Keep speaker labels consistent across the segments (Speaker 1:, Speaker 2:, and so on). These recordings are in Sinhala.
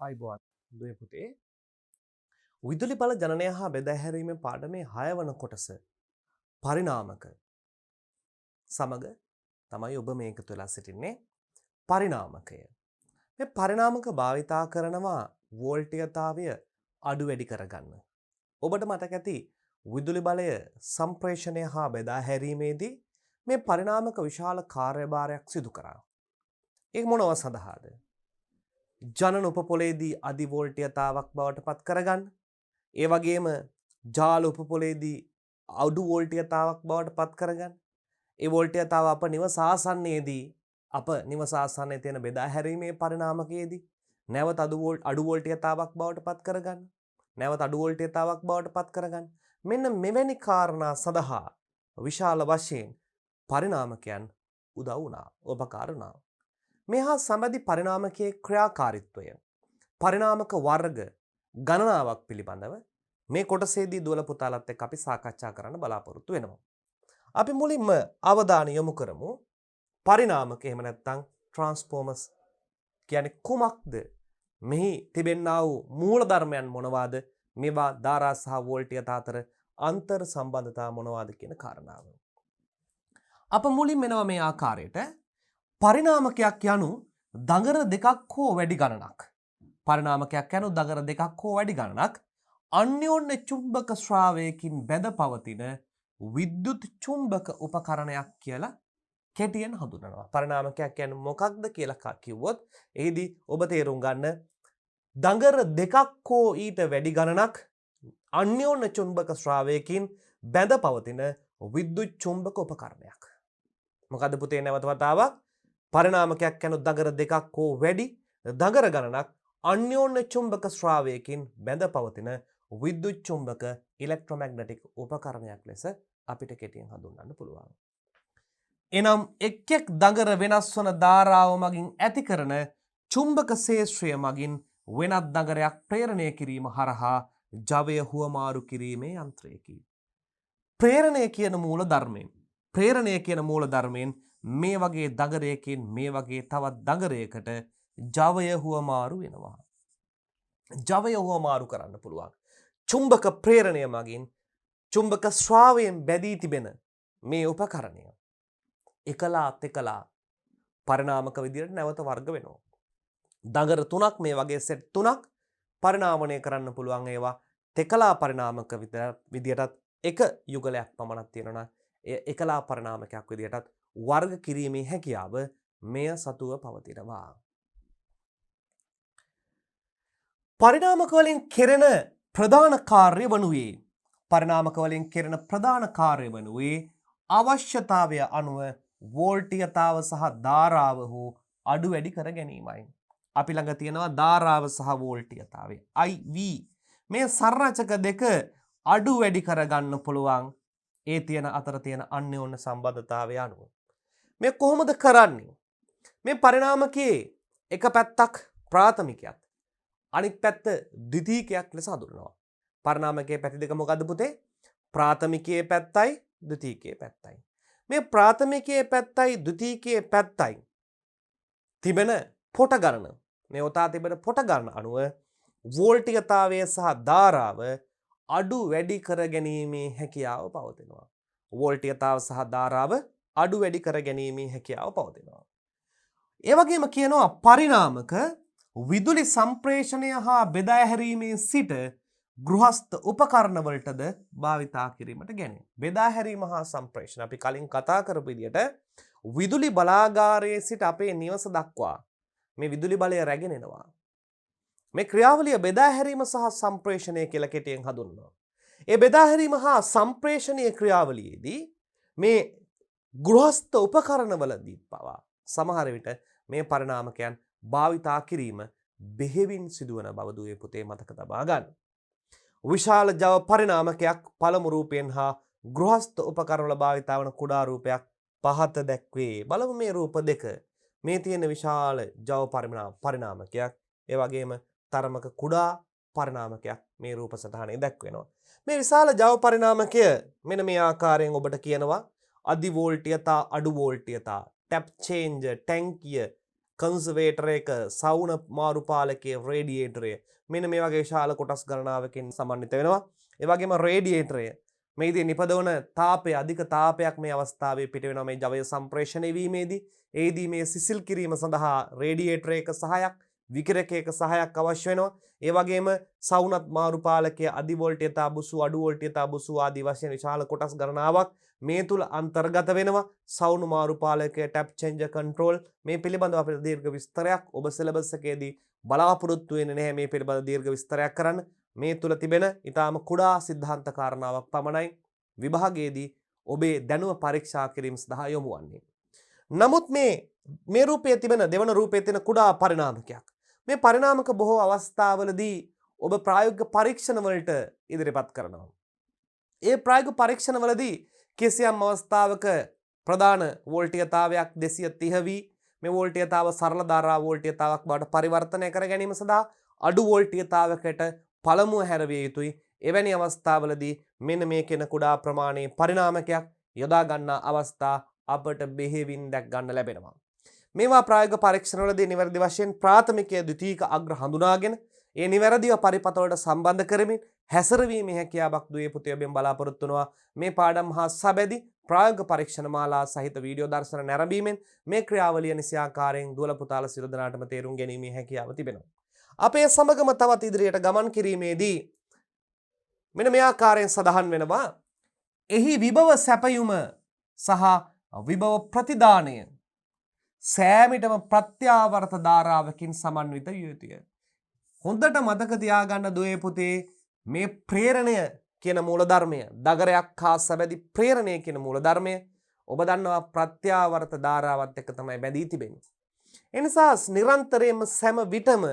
Speaker 1: අයිබෝන් දුවේ පුතේ විදුලි බල ජනනය හා බෙදා හැරීමේ පාඩමේ 6 වන කොටස පරිණාමක සමග තමයි ඔබ මේක තුලා සිටින්නේ පරිණාමකය මේ පරිණාමක භාවිතා කරනවා වෝල්ටීයතාවය අඩු වැඩි කරගන්න ඔබට මතක ඇති විදුලි බලය සම්ප්‍රේෂණය හා බෙදා හැරීමේදී මේ පරිණාමක විශාල කාර්යභාරයක් සිදු කරා ඒක මොනව සඳහාද ජනන උපපොලේදී අධි වෝල්ටීයතාවක් බවට පත් කරගන්න ඒ වගේම ජාල උපපොලේදී අඩු වෝල්ටීයතාවක් බවට පත් කරගන්න ඒ වෝල්ටීයතාව අප නිවස ආසන්නයේදී අප නිවස ආසන්නයේ තියෙන බෙදා හැරීමේ පරිණාමකයේදී නැවත අඩු වෝල්ටීයතාවක් බවට පත් කරගන්න නැවත අඩු වෝල්ටීයතාවක් බවට පත් කරගන්න මෙන්න මෙවැනි කාරණා සඳහා විශාල වශයෙන් පරිණාමකයන් උදව් වුණා උපකාර වුණා මේ හා සම්බන්ධි පරිණාමකයේ ක්‍රියාකාරීත්වය පරිණාමක වර්ග ගණනාවක් පිළිබඳව මේ කොටසේදී දුවල පුතාලත් එක්ක අපි සාකච්ඡා කරන්න බලාපොරොත්තු වෙනවා. අපි මුලින්ම අවධානය යොමු කරමු පරිණාමක එහෙම නැත්නම් ට්‍රාන්ස්ෆෝමර්ස් කියන්නේ කුමක්ද? මෙහි තිබෙනා වූ මූල ධර්මයන් මොනවාද? මේවා ධාරා සහ වෝල්ටීයතා අතර අන්තර් සම්බන්ධතා මොනවාද කියන කාරණාව. අප මුලින් මෙනවා මේ ආකාරයට පරිණාමකයක් යනු දඟර දෙකක් හෝ වැඩි ගණනක් පරිණාමකයක් යනු දඟර දෙකක් හෝ වැඩි ගණනක් අන්‍යෝන්‍ය චුම්බක ශ්‍රාවයකින් බැඳ පවතින විද්‍යුත් චුම්බක උපකරණයක් කියලා කෙටියෙන් හඳුන්වනවා. පරිණාමකයක් කියන්නේ මොකක්ද කියලා කිව්වොත් එහිදී ඔබ තේරුම් ගන්න දඟර දෙකක් හෝ ඊට වැඩි ගණනක් අන්‍යෝන්‍ය චුම්බක ශ්‍රාවයකින් බැඳ පවතින විද්‍යුත් චුම්බක උපකරණයක්. මොකද්ද පුතේ නැවත වතාවක් පරිණාමකයක් යනු දඟර දෙකක් හෝ වැඩි දඟර ගණනක් අන්‍යෝන්‍ය චුම්බක ශ්‍රාවයකින් බැඳ පවතින විද්‍යුත් චුම්බක ඉලෙක්ට්‍රොමැග්නටික් උපකරණයක් ලෙස අපිට කෙටියෙන් හඳුන්වන්න පුළුවන්. එනම් එක් එක් දඟර වෙනස් වන ධාරාව මගින් ඇති කරන චුම්බක ක්ෂේත්‍රය මගින් වෙනත් දඟරයක් ප්‍රේරණය කිරීම හරහා ජවය හුවමාරු කිරීමේ යන්ත්‍රයකි. ප්‍රේරණය කියන මූල ධර්මයෙන් මේ වගේ දඟරයකින් මේ වගේ තවත් දඟරයකට ජවය හුවමාරු වෙනවා. ජවය හුවමාරු කරන්න පුළුවන්. චුම්බක ප්‍රේරණය මගින් චුම්බක ශ්‍රාවයෙන් බැඳී තිබෙන මේ උපකරණය එකලා පරිණාමක විදිහට නැවත වර්ග වෙනවා. දඟර තුනක් මේ වගේ සෙට් තුනක් පරිණාමණය කරන්න පුළුවන් ඒවා තෙකලා පරිණාමක විදිහටත් එක යුගලයක් පමණක් තියෙනවා. එය එකලා පරිණාමකයක් විදිහටත් වර්ග කිරීමේ හැකියාව මෙය සතුව පවතිනවා. පරිණාමක වලින් කෙරෙන ප්‍රධාන කාර්ය වනුයේ අවශ්‍යතාවය අනුව වෝල්ටීයතාව සහ ධාරාව හෝ අඩු වැඩි කර ගැනීමයි. අපි ළඟ තියෙනවා ධාරාව සහ වෝල්ටීයතාවය IV මේ සංරචක දෙක අඩු වැඩි කරගන්න පුළුවන් ඒ තියෙන අතර තියෙන අන්‍යෝන්‍ය සම්බන්ධතාවය අනුව. මේ කොහොමද කරන්නේ? මේ පරිණාමකයේ එක පැත්තක් ප්‍රාථමිකයක් අනිත් පැත්ත ද්විතීකයක් ලෙස හඳුන්වනවා. පරිණාමකයේ පැති දෙක මොකද්ද පුතේ? ප්‍රාථමිකයේ පැත්තයි ද්විතීකයේ පැත්තයි. මේ ප්‍රාථමිකයේ පැත්තයි ද්විතීකයේ පැත්තයි තිබෙන පොට ගණන මේ ඔතා තිබෙන පොට ගණන අනුව වෝල්ටීයතාවය සහ ධාරාව අඩු වැඩි කර ගැනීමේ හැකියාව පවතිනවා. වෝල්ටීයතාව සහ ධාරාව අඩු වැඩි කර ගැනීමේ හැකියාව පවතිනවා. ඒ වගේම කියනවා පරිණාමක විදුලි සම්ප්‍රේෂණය හා බෙදා හැරීමේ සිට ගෘහස්ත උපකරණ වලටද භාවිතා කිරීමට ගැනේ. බෙදා හැරීම හා සම්ප්‍රේෂණ අපි කලින් කතා කරපු විදිහට විදුලි බලාගාරයේ සිට අපේ නිවස දක්වා මේ විදුලි බලය රැගෙන එනවා. මේ ක්‍රියාවලිය බෙදා හැරීම සහ සම්ප්‍රේෂණය කියලා කෙටියෙන් හඳුන්වනවා. ඒ බෙදා හැරීම හා සම්ප්‍රේෂණීය ක්‍රියාවලියේදී මේ ගෘහස්ත උපකරණවලදී පවා සමහර විට මේ පරිණාමකයන් භාවිතා කිරීම බෙහෙවින් සිදුවන බව දුවේ පුතේ මතක තබා ගන්න. විශාල ජව පරිණාමකයක් පළමු රූපයෙන් හා ගෘහස්ත උපකරණ වල භාවිතා වන කුඩා රූපයක් පහත දැක්වේ. බලමු මේ රූප දෙක. මේ තියෙන විශාල ජව පරිණාමකයක් ඒ වගේම තරමක කුඩා පරිණාමකයක් මේ රූප සටහනේ දැක්වෙනවා. මේ විශාල ජව පරිණාමකය මෙන්න මේ ආකාරයෙන් ඔබට කියනවා අධි වෝල්ටීයතා අඩු වෝල්ටීයතා ටැප් චේන්ජර් ටැංකිය කන්සර්වේටර් එක, සවුන මාරු පාලකයේ රේඩියේටරය. මෙන්න මේ වගේ විශාල කොටස් ගණනාවකින් සමන්විත වෙනවා. ඒ වගේම රේඩියේටරය මේදී නිපදවන තාපය අධික තාපයක් මේ අවස්ථාවේ පිට වෙනවා මේ ජවය සම්ප්‍රේෂණය වීමේදී. ඒදී මේ සිසිල් කිරීම සඳහා රේඩියේටර් එක සහයක්, විකිරකයක සහයක් අවශ්‍ය වෙනවා. ඒ වගේම සවුනත් මාරු පාලකයේ අධි වෝල්ටේජතා බුසු, අඩු වෝල්ටේජතා බුසු ආදී වශයෙන් විශාල කොටස් ගණනාවක් මේ තුල අන්තර්ගත වෙනවා. සවුන මාරු පාලකයේ ටැප් චේන්ජර් කන්ට්‍රෝල් මේ පිළිබඳව අපිට දීර්ඝ විස්තරයක් ඔබ සිලබස් එකේදී බලාපොරොත්තු වෙන්නේ නැහැ මේ පිළිබඳව දීර්ඝ විස්තරයක් කරන්න. මේ තුල තිබෙන ඊටාම කුඩා සිද්ධාන්ත කාරණාවක් පමණයි විභාගයේදී ඔබේ දැනුම පරීක්ෂා කිරීම සඳහා යොමු වන්නේ. නමුත් මේ රූපයේ තිබෙන දෙවන රූපයේ තියෙන කුඩා පරිණාමකයක්. මේ පරිණාමක බොහෝ අවස්ථාවලදී ඔබ ප්‍රායෝගික පරීක්ෂණ වලට ඉදිරිපත් කරනවා. ඒ ප්‍රායෝගික පරීක්ෂණ වලදී කිසියම් අවස්ථාවක ප්‍රධාන වෝල්ටීයතාවයක් 230 වී මේ වෝල්ටීයතාව සරල ධාරා වෝල්ටීයතාවක් බවට පරිවර්තනය කර ගැනීම සඳහා අඩු වෝල්ටීයතාවයකට පළමුව හැරවිය යුතුයි. එවැනි අවස්ථාවලදී මෙන්න මේ කෙන කුඩා ප්‍රමාණයේ පරිණාමකයක් යොදා ගන්නා අවස්ථා අපට බෙහෙවින් දැක් ගන්න ලැබෙනවා. මේවා ප්‍රායෝගික පරීක්ෂණවලදී නිවැරදි වශයෙන් ප්‍රාථමිකය ද්විතීයික අග්‍ර හඳුනාගෙන ඒ නිවැරදිව පරිපථවලට සම්බන්ධ කරමින් හැසිරවීමේ හැකියාවක් දුවේ පුතේ ඔබෙන් බලාපොරොත්තු වෙනවා. මේ පාඩම් හා සබැඳි ප්‍රායෝගික පරීක්ෂණ මාලා සහිත වීඩියෝ දර්ශන නැරඹීමෙන් මේ ක්‍රියාවලිය නිසියාකාරයෙන් දුවල පුතාලා සියලු දෙනාටම තේරුම් ගැනීමේ හැකියාව තිබෙනවා. අපේ සමගම තවත් ඉදිරියට ගමන් කිරීමේදී මෙන්න මේ ආකාරයෙන් සඳහන් වෙනවා. එහි විභව සැපයුම සහ විභව ප්‍රතිදානය සෑමිටම ප්‍රත්‍යාවර්ත ධාරාවකින් සමන්විත යුතුය. හොඳට මතක තියාගන්න දුවේ පුතේ මේ ප්‍රේරණය කියන මූලධර්මය, දගරයක් හා සැබැදි ප්‍රේරණය කියන මූලධර්මය ඔබ දන්නවා ප්‍රත්‍යාවර්ත ධාරාවත් එක්ක තමයි බැඳී තිබෙන්නේ. ඒ නිසා නිරන්තරයෙන්ම සෑම විටම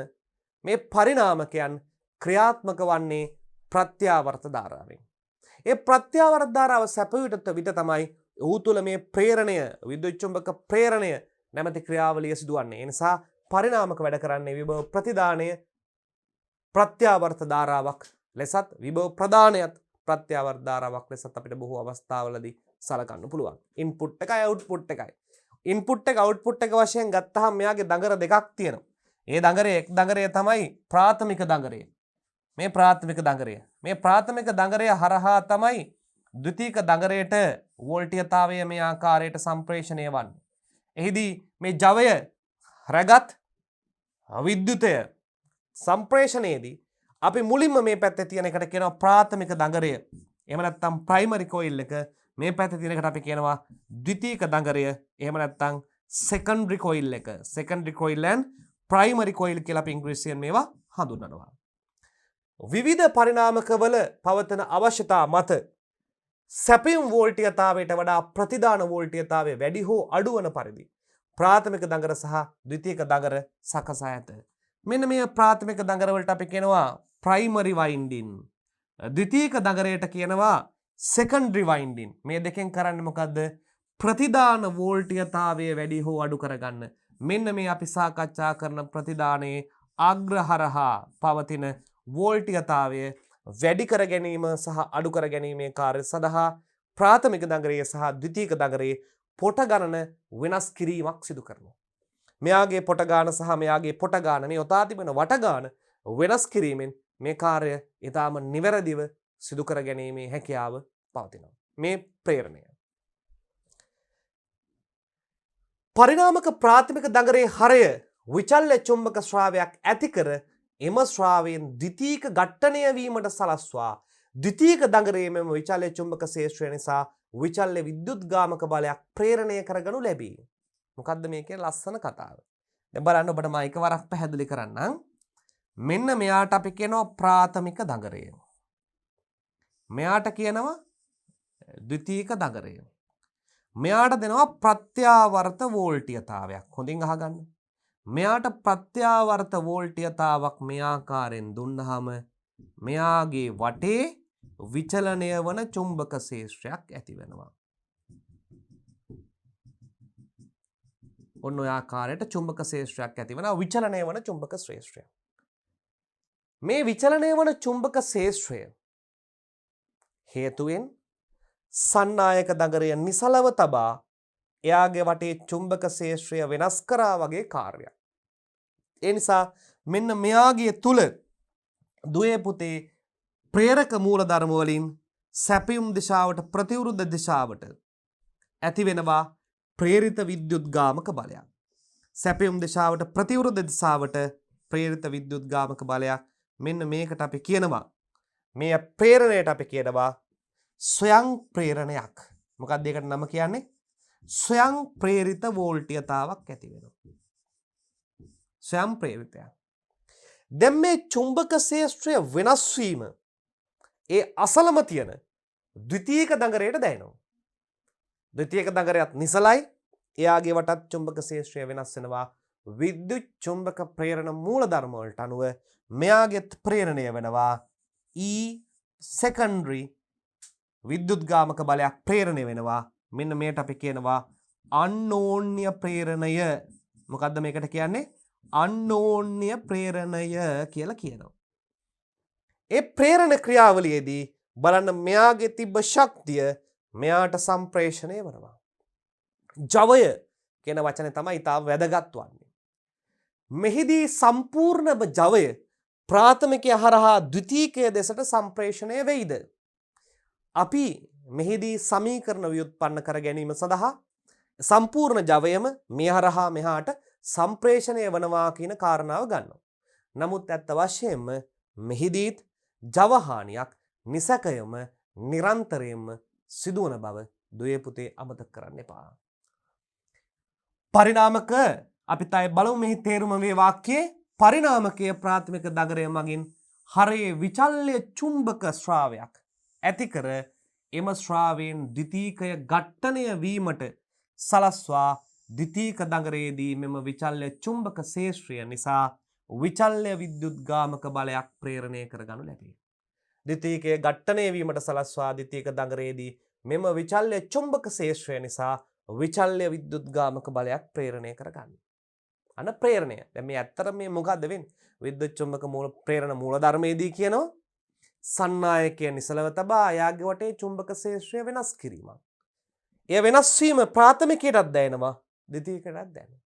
Speaker 1: මේ පරිණාමකයන් ක්‍රියාත්මක වන්නේ ප්‍රත්‍යාවර්ත ධාරාවෙන්. ඒ ප්‍රත්‍යාවර්ත ධාරාව සැපයුට විට තමයි ඔහු තුළ මේ ප්‍රේරණය, විද්‍යුත් චුම්බක ප්‍රේරණය නැමැති ක්‍රියාවලිය සිදුවන්නේ. ඒ නිසා පරිණාමක වැඩ කරන්නේ විභව ප්‍රතිදානය ප්‍රත්‍යාවර්ත ධාරාවක් ලෙසත් විභව ප්‍රදානයත් ප්‍රත්‍යාවර්ත ධාරාවක් ලෙසත් අපිට බොහෝ අවස්ථාවලදී සලකන්න පුළුවන්. ඉන්පුට් එකයි අවුට්පුට් එකයි. ඉන්පුට් එක අවුට්පුට් එක වශයෙන් ගත්තහම මෙයාගේ දඟර දෙකක් තියෙනවා. ඒ දඟරේ එක් දඟරය තමයි ප්‍රාථමික දඟරය. මේ ප්‍රාථමික දඟරය. මේ ප්‍රාථමික දඟරය හරහා තමයි ද්විතීයික දඟරයට වෝල්ටීයතාවය මේ ආකාරයට සම්ප්‍රේෂණය වන්නේ. එහිදී මේ ජවය රැගත් විද්‍යුතය සම්ප්‍රේෂණයේදී අපි මුලින්ම මේ පැත්තේ තියෙන එකට කියනවා ප්‍රාථමික දඟරය. එහෙම නැත්නම් ප්‍රයිමරි කොයිල් එක. මේ පැත්තේ තියෙන එකට අපි කියනවා ද්විතීයික දඟරය. එහෙම නැත්නම් සෙකන්ඩරි කොයිල් එක. Secondary coil and primary coil කියලා අපි ඉංග්‍රීසියෙන් මේවා හඳුන්වනවා. විවිධ පරිණාමකවල පවතන අවශ්‍යතා මත සැපයුම් වෝල්ටීයතාවයට වඩා ප්‍රතිදාන වෝල්ටීයතාවය වැඩි හෝ අඩු වන පරිදි ප්‍රාථමික දඟර සහ ද්විතීයික දඟර සකසා ඇත. මෙන්න මේ ප්‍රාථමික දඟර වලට අපි කියනවා ප්‍රයිමරි වයින්ඩින්. ද්විතීයික දඟරයට කියනවා සෙකන්ඩරි වයින්ඩින්. මේ දෙකෙන් කරන්නේ මොකද්ද? ප්‍රතිදාන වෝල්ටීයතාවය වැඩි හෝ අඩු කරගන්න. මෙන්න මේ අපි සාකච්ඡා කරන ප්‍රතිදානයේ අග්‍රහරහා පවතින වෝල්ටීයතාවය වැඩි කර ගැනීම සහ අඩු කර ගැනීමේ කාර්ය සඳහා ප්‍රාථමික දඟරයේ සහ ද්විතීයික දඟරයේ පොට ගණන වෙනස් කිරීමක් සිදු කරනවා. මෙයාගේ පොට ගාන සහ මෙයාගේ පොට ගාන මේ යොදා තිබෙන වට ගාන වෙනස් කිරීමෙන් මේ කාර්ය ඊටාම නිවැරදිව සිදු කර ගැනීමේ හැකියාව පවතිනවා. මේ ප්‍රේරණය. පරිණාමක ප්‍රාථමික දඟරයේ හරය විචල්්‍ය චුම්බක ශ්‍රාවයක් ඇති කර එම ශ්‍රාවයෙන් ද්විතීයික ඝට්ටණය වීමට සලස්වා ද්විතීයික දඟරයේ මෙම විචල්්‍ය චුම්බක ක්ෂේත්‍රය නිසා විචල්්‍ය විද්‍යුත්ගාමක බලයක් ප්‍රේරණය කරගනු ලැබේ. මොකද්ද මේකේ ලස්සන කතාව? දැන් බලන්න ඔබට මම එකවරක් පැහැදිලි කරන්නම්. මෙන්න මෙයාට අපි කියනවා ප්‍රාථමික දඟරය. මෙයාට කියනවා ද්විතීයික දඟරය. මෙයාට දෙනවා ප්‍රත්‍යාවර්ත වෝල්ටීයතාවයක්. හොඳින් අහගන්න. මෙයාට ප්‍රත්‍යාවර්ත වෝල්ටීයතාවක් මේ ආකාරයෙන් දුන්නාම මෙයාගේ වටේ විචලනය වන චුම්බක ක්ෂේත්‍රයක් ඇති වෙනවා. ඔන්න ඔය ආකාරයට චුම්බක ක්ෂේත්‍රයක් ඇති වෙනවා. විචලනය වන චුම්බක ක්ෂේත්‍රය. මේ විචලනය වන චුම්බක ක්ෂේත්‍රය හේතුවෙන් සන්නායක දඟරය නිසලව තබා එයාගේ වටේ චුම්බක ශේෂ්ත්‍රය වෙනස් කරා වගේ කාර්යයක්. ඒ නිසා මෙන්න මෙයාගේ තුල දුවේ පුතේ ප්‍රේරක මූලධර්ම වලින් සැපයුම් දිශාවට ප්‍රතිවිරුද්ධ දිශාවට ඇති වෙනවා ප්‍රේරිත විද්‍යුත්ගාමක බලයක්. සැපයුම් දිශාවට ප්‍රතිවිරුද්ධ දිශාවට ප්‍රේරිත විද්‍යුත්ගාමක බලයක්. මෙන්න මේකට අපි කියනවා මේ ප්‍රේරණයට අපි කියනවා ස්වයං ප්‍රේරණයක්. මොකක්ද ඒකට නම කියන්නේ? ස්වයං ප්‍රේරිත වෝල්ටීයතාවක් ඇති වෙනවා. ස්වයං ප්‍රේරිතයක්. දැන් මේ චුම්බක ශේෂ්ත්‍රය වෙනස් වීම ඒ අසලම තියෙන ද්විතීයික දඟරයට දැනෙනවා. ද්විතීයික දඟරයත් නිසලයි. එයාගේ වටත් චුම්බක ශේෂ්ත්‍රය වෙනස් වෙනවා. විද්‍යුත් චුම්බක ප්‍රේරණ මූලධර්ම වලට අනුව මෙයාගේ ප්‍රේරණය වෙනවා E secondary විද්‍යුත්ගාමක බලයක් ප්‍රේරණය වෙනවා. මෙන්න මේකට අපි කියනවා අන්ෝන්‍ය ප්‍රේරණය. මොකද්ද මේකට කියන්නේ? අන්ෝන්‍ය ප්‍රේරණය කියලා කියනවා. ඒ ප්‍රේරණ ක්‍රියාවලියේදී බලන්න මෙයාගේ තිබ්බ ශක්තිය මෙයාට සම්ප්‍රේෂණය වෙනවා. ජවය කියන වචනේ තමයි ඊටාව වැදගත් වන්නේ. මෙහිදී සම්පූර්ණම ජවය ප්‍රාථමිකය හරහා ද්විතීයිකය දෙසට සම්ප්‍රේෂණය වෙයිද? අපි මෙහිදී සමීකරණ ව්‍යුත්පන්න කර ගැනීම සඳහා සම්පූර්ණ ජවයම මේ හරහා මෙහාට සම්ප්‍රේෂණය වනවා කියන කාරණාව ගන්නවා. නමුත් ඇත්ත වශයෙන්ම මෙහිදීත් ජවහානියක් නිසකයම නිරන්තරයෙන්ම සිදුවන බව දුවේ පුතේ අමතක කරන්න එපා. පරිණාමක අපි තයි බලමු මෙහි තේරුම මේ වාක්‍යයේ පරිණාමකයේ ප්‍රාථමික දගරය මගින් හරයේ විචල්්‍ය චුම්බක ශ්‍රාවයක් ඇති කර එම ශ්‍රාවයෙන් ද්විතීයිකය ඝට්ටණය වීමට සලස්වා ද්විතීයික දඟරයේදී මෙම විචල්්‍ය චුම්බක ශේෂ්ත්‍රය නිසා විචල්්‍ය විද්‍යුත්ගාමක බලයක් ප්‍රේරණය කරගනු ලැබේ. ද්විතීයිකය ඝට්ටණය වීමට සලස්වා ද්විතීයික දඟරයේදී මෙම විචල්්‍ය චුම්බක ශේෂ්ත්‍රය නිසා විචල්්‍ය විද්‍යුත්ගාමක බලයක් ප්‍රේරණය කරගන්න. අන්න ප්‍රේරණය. දැන් මේ ඇත්තට මේ මොකද්ද වෙන්නේ? විද්‍යුත් චුම්බක මූල ප්‍රේරණ මූලධර්මයේදී කියනවා සන්නායකය නිසලව තබා එයාගේ වටේ චුම්බක ශේෂ්ත්‍රය වෙනස් කිරීමක්. ඒ වෙනස් වීම ප්‍රාථමිකයටත් දැනෙනවා ද්විතීයිකයටත් දැනෙනවා.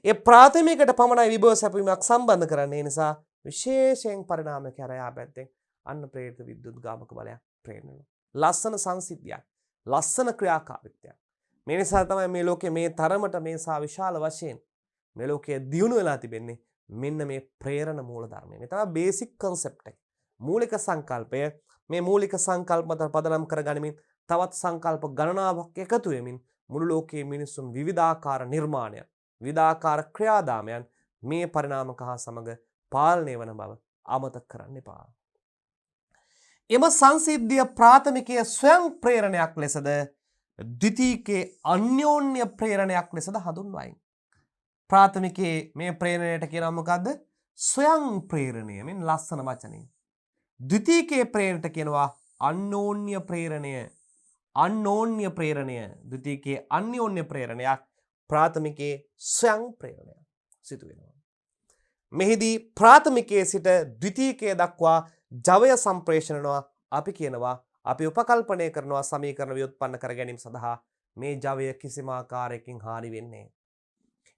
Speaker 1: ඒ ප්‍රාථමිකයට පමණයි විභව සැපයීමක් සම්බන්ධ කරන්නේ. ඒ නිසා විශේෂයෙන් පරිණාමක හරහා පැත්තෙන් අන්න ප්‍රේරිත විද්‍යුත්ගාමක බලයක් ප්‍රේරණය වෙනවා. ලස්සන සංසිද්ධියක්, ලස්සන ක්‍රියාකාරීත්වයක්. මේ නිසා තමයි මේ ලෝකයේ මේ තරමට මේ සා විශාල වශයෙන් මේ ලෝකයේ දියුණු වෙලා තිබෙන්නේ මෙන්න මේ ප්‍රේරණ මූලධර්මය. මේ තමයි බේසික් concept එක. මූලික සංකල්පය. මේ මූලික සංකල්ප මත පදනම් කරගනිමින් තවත් සංකල්ප ගණනාවක් එකතු වෙමින් මුළු ලෝකයේ මිනිසුන් විවිධාකාර නිර්මාණයන්, විවිධාකාර ක්‍රියාදාමයන් මේ පරිණාමක හා සමග පාලනය වන බව අමතක කරන්න එපා. එම සංසිද්ධිය ප්‍රාථමිකයේ ස්වයං ප්‍රේරණයක් ලෙසද ද්විතීයිකයේ අන්‍යෝන්‍ය ප්‍රේරණයක් ලෙසද හඳුන්වයි. ප්‍රාථමිකයේ මේ ප්‍රේරණයට කියනවා මොකද්ද? ස්වයං ප්‍රේරණය. මෙන්න ලස්සන වචනේ. ද්විතීයිකයේ ප්‍රේරණයට කියනවා අන්‍යෝන්‍ය ප්‍රේරණය. අන්‍යෝන්‍ය ප්‍රේරණය. ද්විතීයිකයේ අන්‍යෝන්‍ය ප්‍රේරණයක්, ප්‍රාථමිකයේ ස්වයං ප්‍රේරණයක් සිදු වෙනවා. මෙහිදී ප්‍රාථමිකයේ සිට ද්විතීයිකයේ දක්වා ජවය සම්ප්‍රේෂණනවා අපි කියනවා අපි උපකල්පනය කරනවා සමීකරණ ව්‍යුත්පන්න කර ගැනීම සඳහා මේ ජවය කිසිම ආකාරයකින් හානි වෙන්නේ නැහැ.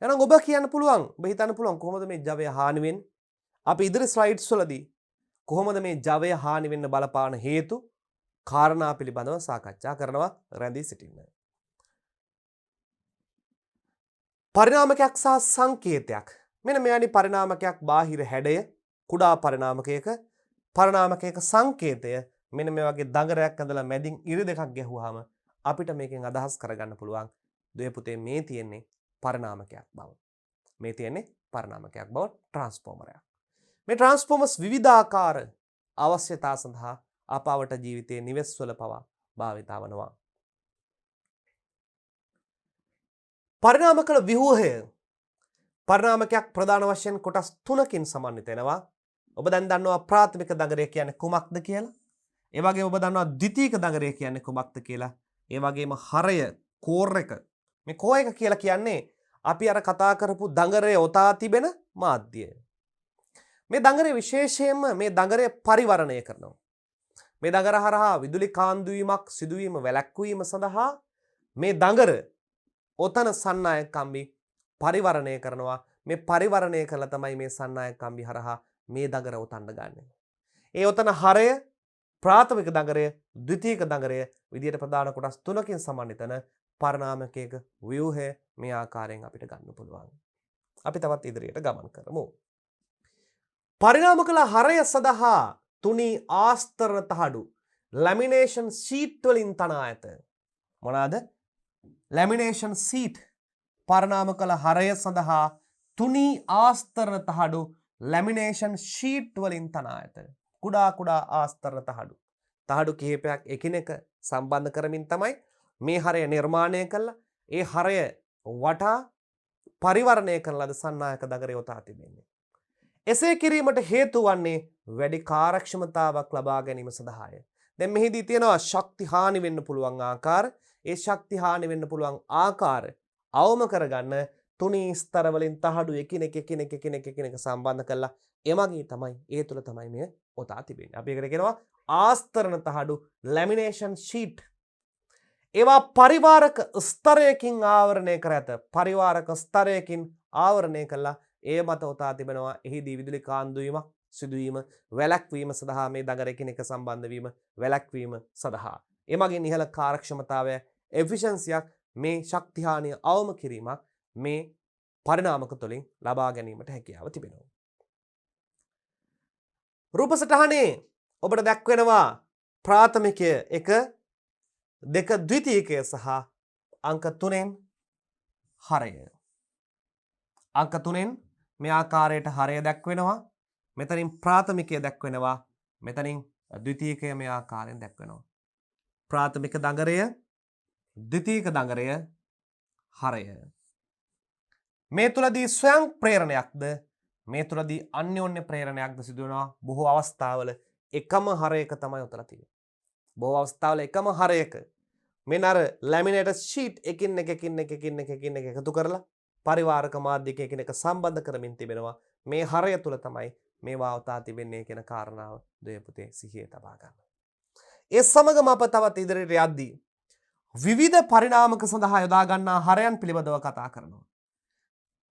Speaker 1: එහෙනම් ඔබ කියන්න පුළුවන්, ඔබ හිතන්න පුළුවන් කොහොමද මේ ජවය හානි වෙන්නේ? අපි ඉදිරි ස්ලයිඩ්ස් වලදී කොහොමද මේ ජවය හානි වෙන්න බලපාන හේතු කාරණා පිළිබඳව සාකච්ඡා කරනවා. රැඳී සිටින්න. පරිණාමකයක් සහ සංකේතයක්. මෙන්න මෙවැනි පරිණාමකයක් බාහිර හැඩය කුඩා පරිණාමකයක, පරිණාමකයක සංකේතය මෙන්න මේ වගේ දඟරයක් ඇඳලා මැදින් ඉරි දෙකක් ගැහුවාම අපිට මේකෙන් අදහස් කරගන්න පුළුවන් දුවේ පුතේ මේ තියෙන්නේ පරිණාමකයක් බව. මේ තියෙන්නේ පරිණාමකයක් බව, ට්‍රාන්ස්ෆෝමරයක්. මේ ට්‍රාන්ස්ෆෝමර්ස් විවිධාකාර අවශ්‍යතා සඳහා අපවට ජීවිතයේ නිවෙස්වල පවා භාවිතා වනවා. පරිණාම කළ ව්‍යුහය පරිණාමකයක් ප්‍රධාන වශයෙන් කොටස් 3කින් සමන්විත වෙනවා. ඔබ දැන් දන්නවා ප්‍රාථමික දඟරය කියන්නේ කුමක්ද කියලා. ඒ වගේම ඔබ දන්නවා ද්විතීයික දඟරය කියන්නේ කුමක්ද කියලා. ඒ වගේම හරය, කෝර් එක. මේ කෝ එක කියලා කියන්නේ අපි අර කතා කරපු දඟරය ඔතා තිබෙන මාධ්‍යය. මේ දඟරය විශේෂයෙන්ම මේ දඟරය පරිවරණය කරනවා. මේ දඟර හරහා විදුලි කාන්දු වීමක් සිදුවීම වැළැක්වීම සඳහා මේ දඟර ඔතන සන්නායක කම්බි පරිවරණය කරනවා. මේ පරිවරණය කළා තමයි මේ සන්නායක කම්බි හරහා මේ දඟර ඔතන්න ගන්න. ඒ ඔතන හරය ප්‍රාථමික දඟරය ද්විතීයික දඟරය විදියට ප්‍රධාන කොටස් තුනකින් සමන්විතන පරිණාමකයක ව්‍යුහය මේ ආකාරයෙන් අපිට ගන්න පුළුවන්. අපි තවත් ඉදිරියට ගමන් කරමු. පරිණාම කළ හරය සඳහා තුනී ආස්තරණ තහඩු ලැමිනේෂන් ෂීට් වලින් තනා ඇත. මොනවාද? ලැමිනේෂන් ෂීට් පරිණාම කළ හරය සඳහා තුනී ආස්තරණ තහඩු ලැමිනේෂන් ෂීට් වලින් තනා ඇත. කුඩා කුඩා ආස්තරණ තහඩු. තහඩු කිහිපයක් එකිනෙක සම්බන්ධ කරමින් තමයි මේ හරය නිර්මාණය කළා. ඒ හරය වටා පරිවර්ණය කරන ලද සන්නායක දඟර යොදා තිබෙන්නේ. එසේ කිරීමට හේතු වන්නේ වැඩි කාර්යක්ෂමතාවක් ලබා ගැනීම සඳහාය. දැන් මෙහිදී තියෙනවා ශක්ති හානි වෙන්න පුළුවන් ආකාර. ඒ ශක්ති හානි වෙන්න පුළුවන් ආකාර අවම කරගන්න තුනී ස්තර වලින් තහඩු එකිනෙක සම්බන්ධ කරලා එමගින් තමයි ඒ තුල තමයි මේ ඔතා තිබෙන්නේ. අපි ඒකට කියනවා ආස්තරණ තහඩු ලැමිනේෂන් ෂීට්. ඒවා පරිවාරක ස්තරයකින් ආවරණය කර ඇත. පරිවාරක ස්තරයකින් ආවරණය කළා ඒ මත ඔතා තිබෙනවා එහිදී විදුලි කාන්දු වීමක් සිදුවීම වැළැක්වීම සඳහා මේ දඟර එකිනෙක සම්බන්ධ වීම වැළැක්වීම සඳහා එමගින් ඉහළ කාර්යක්ෂමතාවය එෆිෂන්සියක් මේ ශක්ති හානිය අවම කිරීමක් මේ පරිණාමක තුළින් ලබා ගැනීමට හැකියාව තිබෙනවා. රූප සටහනේ ඔබට දැක්වෙනවා ප්‍රාථමිකය 1 2 ද්විතීයිකය සහ අංක 3න් හරය. අංක 3න් මේ ආකාරයට හරය දැක්වෙනවා. මෙතනින් ප්‍රාථමිකය දැක්වෙනවා. මෙතනින් ද්විතීයිකය මේ ආකාරයෙන් දැක්වෙනවා. ප්‍රාථමික දඟරය, ද්විතීයික දඟරය, හරය. මේ තුලදී ස්වයං ප්‍රේරණයක්ද මේ තුලදී අන්‍යෝන්‍ය ප්‍රේරණයක්ද සිදු වෙනවා. බොහෝ අවස්ථාවල එකම හරයක තමයි උතලා තියෙන්නේ. බොහෝ අවස්ථාවල එකම හරයක මෙන්න අර ලැමිනේටර් ෂීට් එකින් එක එකතු කරලා පරිවාරක මාධ්‍යක එකිනෙක සම්බන්ධ කරමින් තිබෙනවා. මේ හරය තුල තමයි මේවා අවතා තිබෙන්නේ කියන කාරණාව දෙය පුතේ සිහියේ තබා ගන්න. ඒ සමගම අප තවත් ඉදිරියට යද්දී විවිධ පරිණාමක සඳහා යොදා ගන්නා හරයන් පිළිබඳව කතා කරනවා.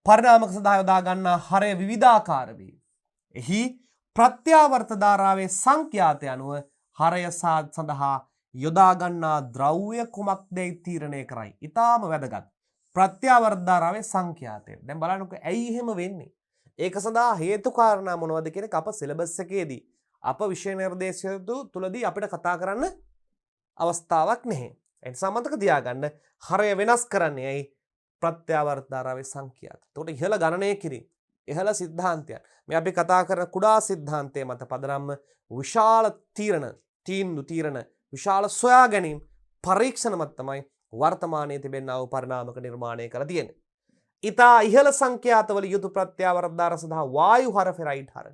Speaker 1: පරිණාමක සඳහා යොදා ගන්නා හරය විවිධාකාර වේ. එහි ප්‍රත්‍යාවර්ත ධාරාවේ සංඛ්‍යාතය අනුව හරය සඳහා යොදා ගන්නා ද්‍රව්‍ය කුමක්දයි තීරණය කරයි. ඊටාම වැදගත්. ප්‍රත්‍යාවර්ත ධාරාවේ සංඛ්‍යාතය. දැන් බලන්නකෝ ඇයි එහෙම වෙන්නේ? ඒක සඳහා හේතු කාරණා මොනවද කියන එක අප සිලබස් එකේදී අප විෂය නිර්දේශය තුලදී අපිට කතා කරන්න අවස්ථාවක් නැහැ. ඒ නිසා මතක තියාගන්න හරය වෙනස් කරන්නේ ඇයි? ප්‍රත්‍යාවර්ත ධාරාවේ සංඛ්‍යාත. එතකොට ඉහළ ගණනය කිරීම, ඉහළ සිද්ධාන්තයන්. මේ අපි කතා කරන කුඩා සිද්ධාන්තයේ මත පදනම්ම විශාල තීරණ, විශාල සොයා ගැනීම පරීක්ෂණ මත තමයි වර්තමානයේ තිබෙනා වූ පරිණාමක නිර්මාණය කරලා තියෙන්නේ. ඉතා ඉහළ සංඛ්‍යාතවල යුතු ප්‍රත්‍යාවර්ත ධාරා සඳහා වායු හර ෆෙරයිඩ් හර.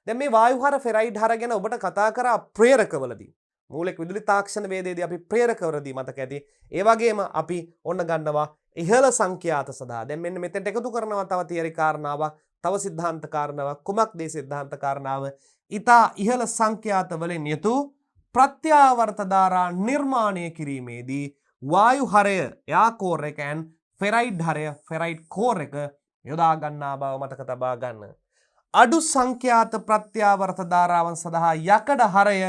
Speaker 1: දැන් මේ වායු හර ෆෙරයිඩ් හර ගැන ඔබට කතා කරා ප්‍රේරකවලදී. මූලික විදුලි තාක්ෂණ වේදයේදී අපි ප්‍රේරකවලදී මතක ඇති. ඒ වගේම අපි ඔන්න ගන්නවා ඉහළ සංඛ්‍යාත සඳහා. දැන් මෙන්න මෙතෙන්ට එකතු කරනවා තව තියරි කාරණාවක්, තව සිද්ධාන්ත කාරණාවක්. කුමක්ද මේ සිද්ධාන්ත කාරණාව? ඉතා ඉහළ සංඛ්‍යාත වලින් යුතු ප්‍රත්‍යාවර්ත ධාරා නිර්මාණය කිරීමේදී වායු හරය යා කෝර් එකෙන් ෆෙරයිඩ් හරය ෆෙරයිඩ් කෝර් එක යොදා ගන්නා බව මතක තබා ගන්න. අඩු සංඛ්‍යාත ප්‍රත්‍යාවර්ත ධාරාවන් සඳහා යකඩ හරය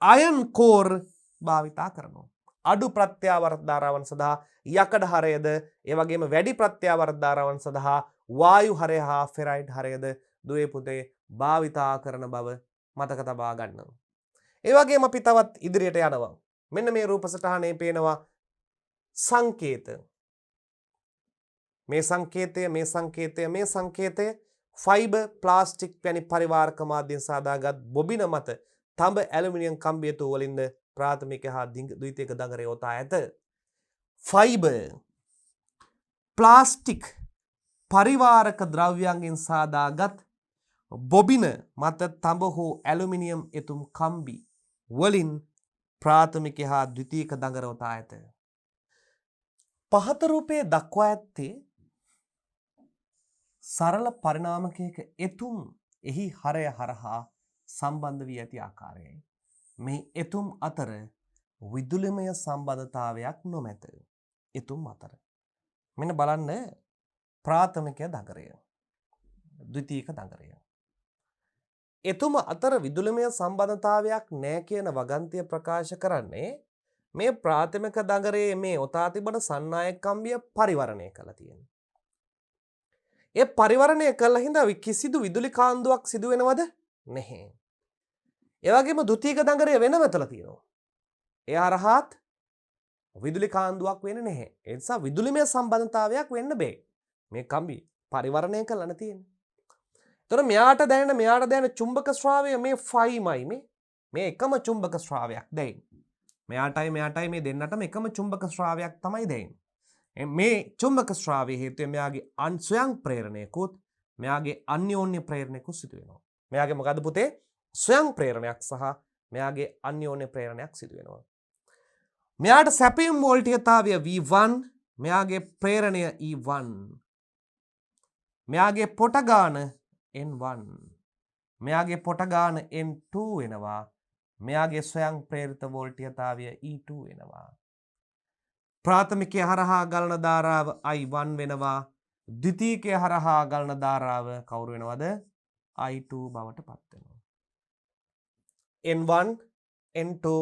Speaker 1: අයන් කෝර් භාවිතා කරනවා. අඩු ප්‍රත්‍යාවර්ත ධාරාවන් සඳහා යකඩ හරයද, ඒ වගේම වැඩි ප්‍රත්‍යාවර්ත ධාරාවන් සඳහා වායු හරය හා ෆෙරයිඩ් හරයද දුවේ පුතේ භාවිතා කරන බව මතක තබා ගන්න. ඒ වගේම අපි තවත් ඉදිරියට යනවා. මෙන්න මේ රූප සටහනේ පේනවා සංකේත. මේ සංකේතය ෆයිබර්, ප්ලාස්ටික් වැනි පරිවාරක මාධ්‍යයෙන් සාදාගත් බොබින මත තඹ ඇලුමිනියම් කම්බිය තුවලින්ද ප්‍රාථමික හා ද්විතීයික දඟරය යොදා ඇත. ෆයිබර්, ප්ලාස්ටික් පරිවාරක ද්‍රව්‍යයන්ගෙන් සාදාගත් බොබින මත තඹ හෝ ඇලුමිනියම් එතුම් කම්බි වලින් ප්‍රාථමික හා ද්විතීයික දඟර යොදා ඇත. පහත රූපයේ දක්වා ඇත්තේ සරල පරිණාමකයක එතුම් එහි හරය හරහා සම්බන්ධ වී ඇති ආකාරයයි. මේ එතුම් අතර විදුලිමය සම්බන්ධතාවයක් නොමැත. එතුම් අතර මෙන්න බලන්න ප්‍රාථමික දඟරය ද්විතීක දඟරය. එතුම අතර විදුලිමය සම්බන්ධතාවයක් නෑ කියන වගන්තිය ප්‍රකාශ කරන්නේ මේ ප්‍රාථමික දඟරයේ මේ ඔතා තිබෙන සන්නායක කම්බිය පරිවරණය කළා තියෙනවා. ඒ පරිවරණය කළා හින්දා කිසිදු විදුලි කාන්දුවක් සිදු වෙනවද නැහැ. ඒ වගේම ද්විතීක දඟරය වෙනම තලා තියෙනවා. ඒ හරහාත් විදුලි කාන්දුවක් වෙන්නේ නැහැ. ඒ නිසා විදුලිමය සම්බන්ධතාවයක් වෙන්න බෑ. මේ කම්බි පරිවරණය කළා තියෙන්නේ. එතකොට මෙයාට දැනෙන චුම්බක ශ්‍රාවය මේ ෆයිමයි මේ එකම චුම්බක ශ්‍රාවයක් දැයින්. මෙයාටයි මේ දෙන්නටම එකම චුම්බක ශ්‍රාවයක් තමයි දැයින්. මේ චුම්බක ශ්‍රාවය හේතුවෙන් මෙයාගේ ස්වයං ප්‍රේරණයකුත් මෙයාගේ අන්‍යෝන්‍ය ප්‍රේරණයකුත් සිදු වෙනවා. මෙයාගේ මොකද පුතේ? ස්වයං ප්‍රේරණයක් සහ මෙයාගේ අන්‍යෝන්‍ය ප්‍රේරණයක් සිදු වෙනවා. මෙයාට සැපයුම් වෝල්ටීයතාවය V1, මෙයාගේ ප්‍රේරණය E1. මෙයාගේ පොට ගාන N1, මෙයාගේ පොට ගාන N2 වෙනවා. මෙයාගේ ස්වයං ප්‍රේරිත වෝල්ටීයතාවය E2 වෙනවා. ප්‍රාථමිකය හරහා ගලන ධාරාව I1 වෙනවා. ද්විතීකය හරහා ගලන ධාරාව කවුරු වෙනවද? I2 බවට පත් වෙනවා. N1, N2,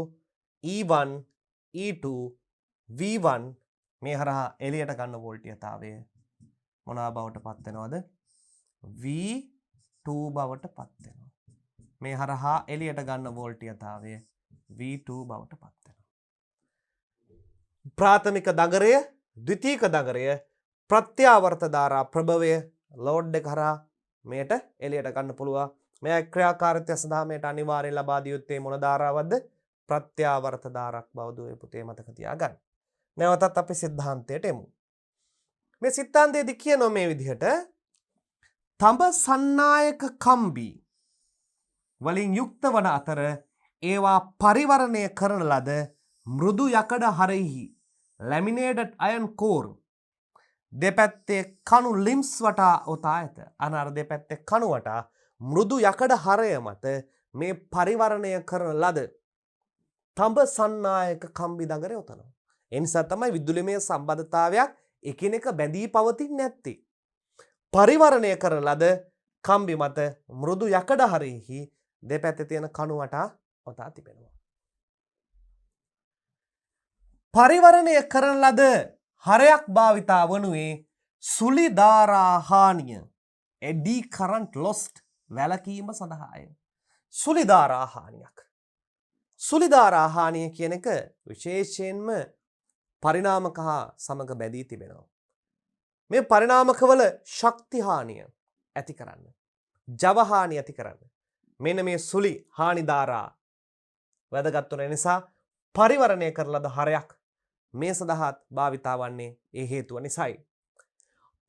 Speaker 1: E1, E2, V1 මේ හරහා එළියට ගන්න වෝල්ටීයතාවය මොනවා බවට පත් වෙනවද? V2 බවට පත් වෙනවා. මේ හරහා එළියට ගන්න වෝල්ටීයතාවය V2 බවට පත් වෙනවා. ප්‍රාථමික දඟරය, ද්විතීක දඟරය, ප්‍රත්‍යාවර්ත ධාරා ප්‍රභවය ලෝඩ් එක හරහා මේට එළියට ගන්න පුළුවන්. මේ ක්‍රියාකාරීත්වය සඳහා මේට අනිවාර්යයෙන් ලබා දිය යුත්තේ මොන ධාරාවක්ද? ප්‍රත්‍යාවර්ත ධාරාවක් බව දුවේ පුතේ මතක තියාගන්න. නැවතත් අපි සිද්ධාන්තයට එමු. මේ සිද්ධාන්තයේදී කියනවා මේ විදිහට තඹ සන්නායක කම්බි වලින් යුක්ත වන අතර ඒවා පරිවරණය කරන ලද මෘදු යකඩ හරෙහි ලැමිනේටඩ් අයන් කෝර් දෙපැත්තේ කණු ලිම්ස් වටා ඔතා ඇත. අනාර දෙපැත්තේ කණු වටා මෘදු යකඩ හරය මත මේ පරිවරණය කරන ලද තඹ සන්නායක කම්බි දඟරය ඔතනවා. ඒ නිසා තමයි විදුලිමය සම්බන්ධතාවයක් එකිනෙක බැඳී පවතින්නේ නැත්තේ. පරිවරණය කරන ලද කම්බි මත මෘදු යකඩ හරෙහි දෙපැත්තේ තියෙන කණු වටා ඔතා තිබෙනවා. පරිවරණය කරන ලද හරයක් භාවිතා වනුයේ සුලි ධාරා හානිය එඩී කරන්ට් ලොස්ට් වැළකීම සඳහාය. සුලි ධාරා හානියක්. සුලි ධාරා හානිය කියන එක විශේෂයෙන්ම පරිණාමක හා සමග බැඳී තිබෙනවා. මේ පරිණාමකවල ශක්ති හානිය ඇති කරන්න, ජව හානිය ඇති කරන්න මෙන්න මේ සුලි හානි ධාරා වැදගත් වන නිසා පරිවරණය කරන ලද හරයක් මේ සඳහාත් භාවිතා වන්නේ ඒ හේතුව නිසායි.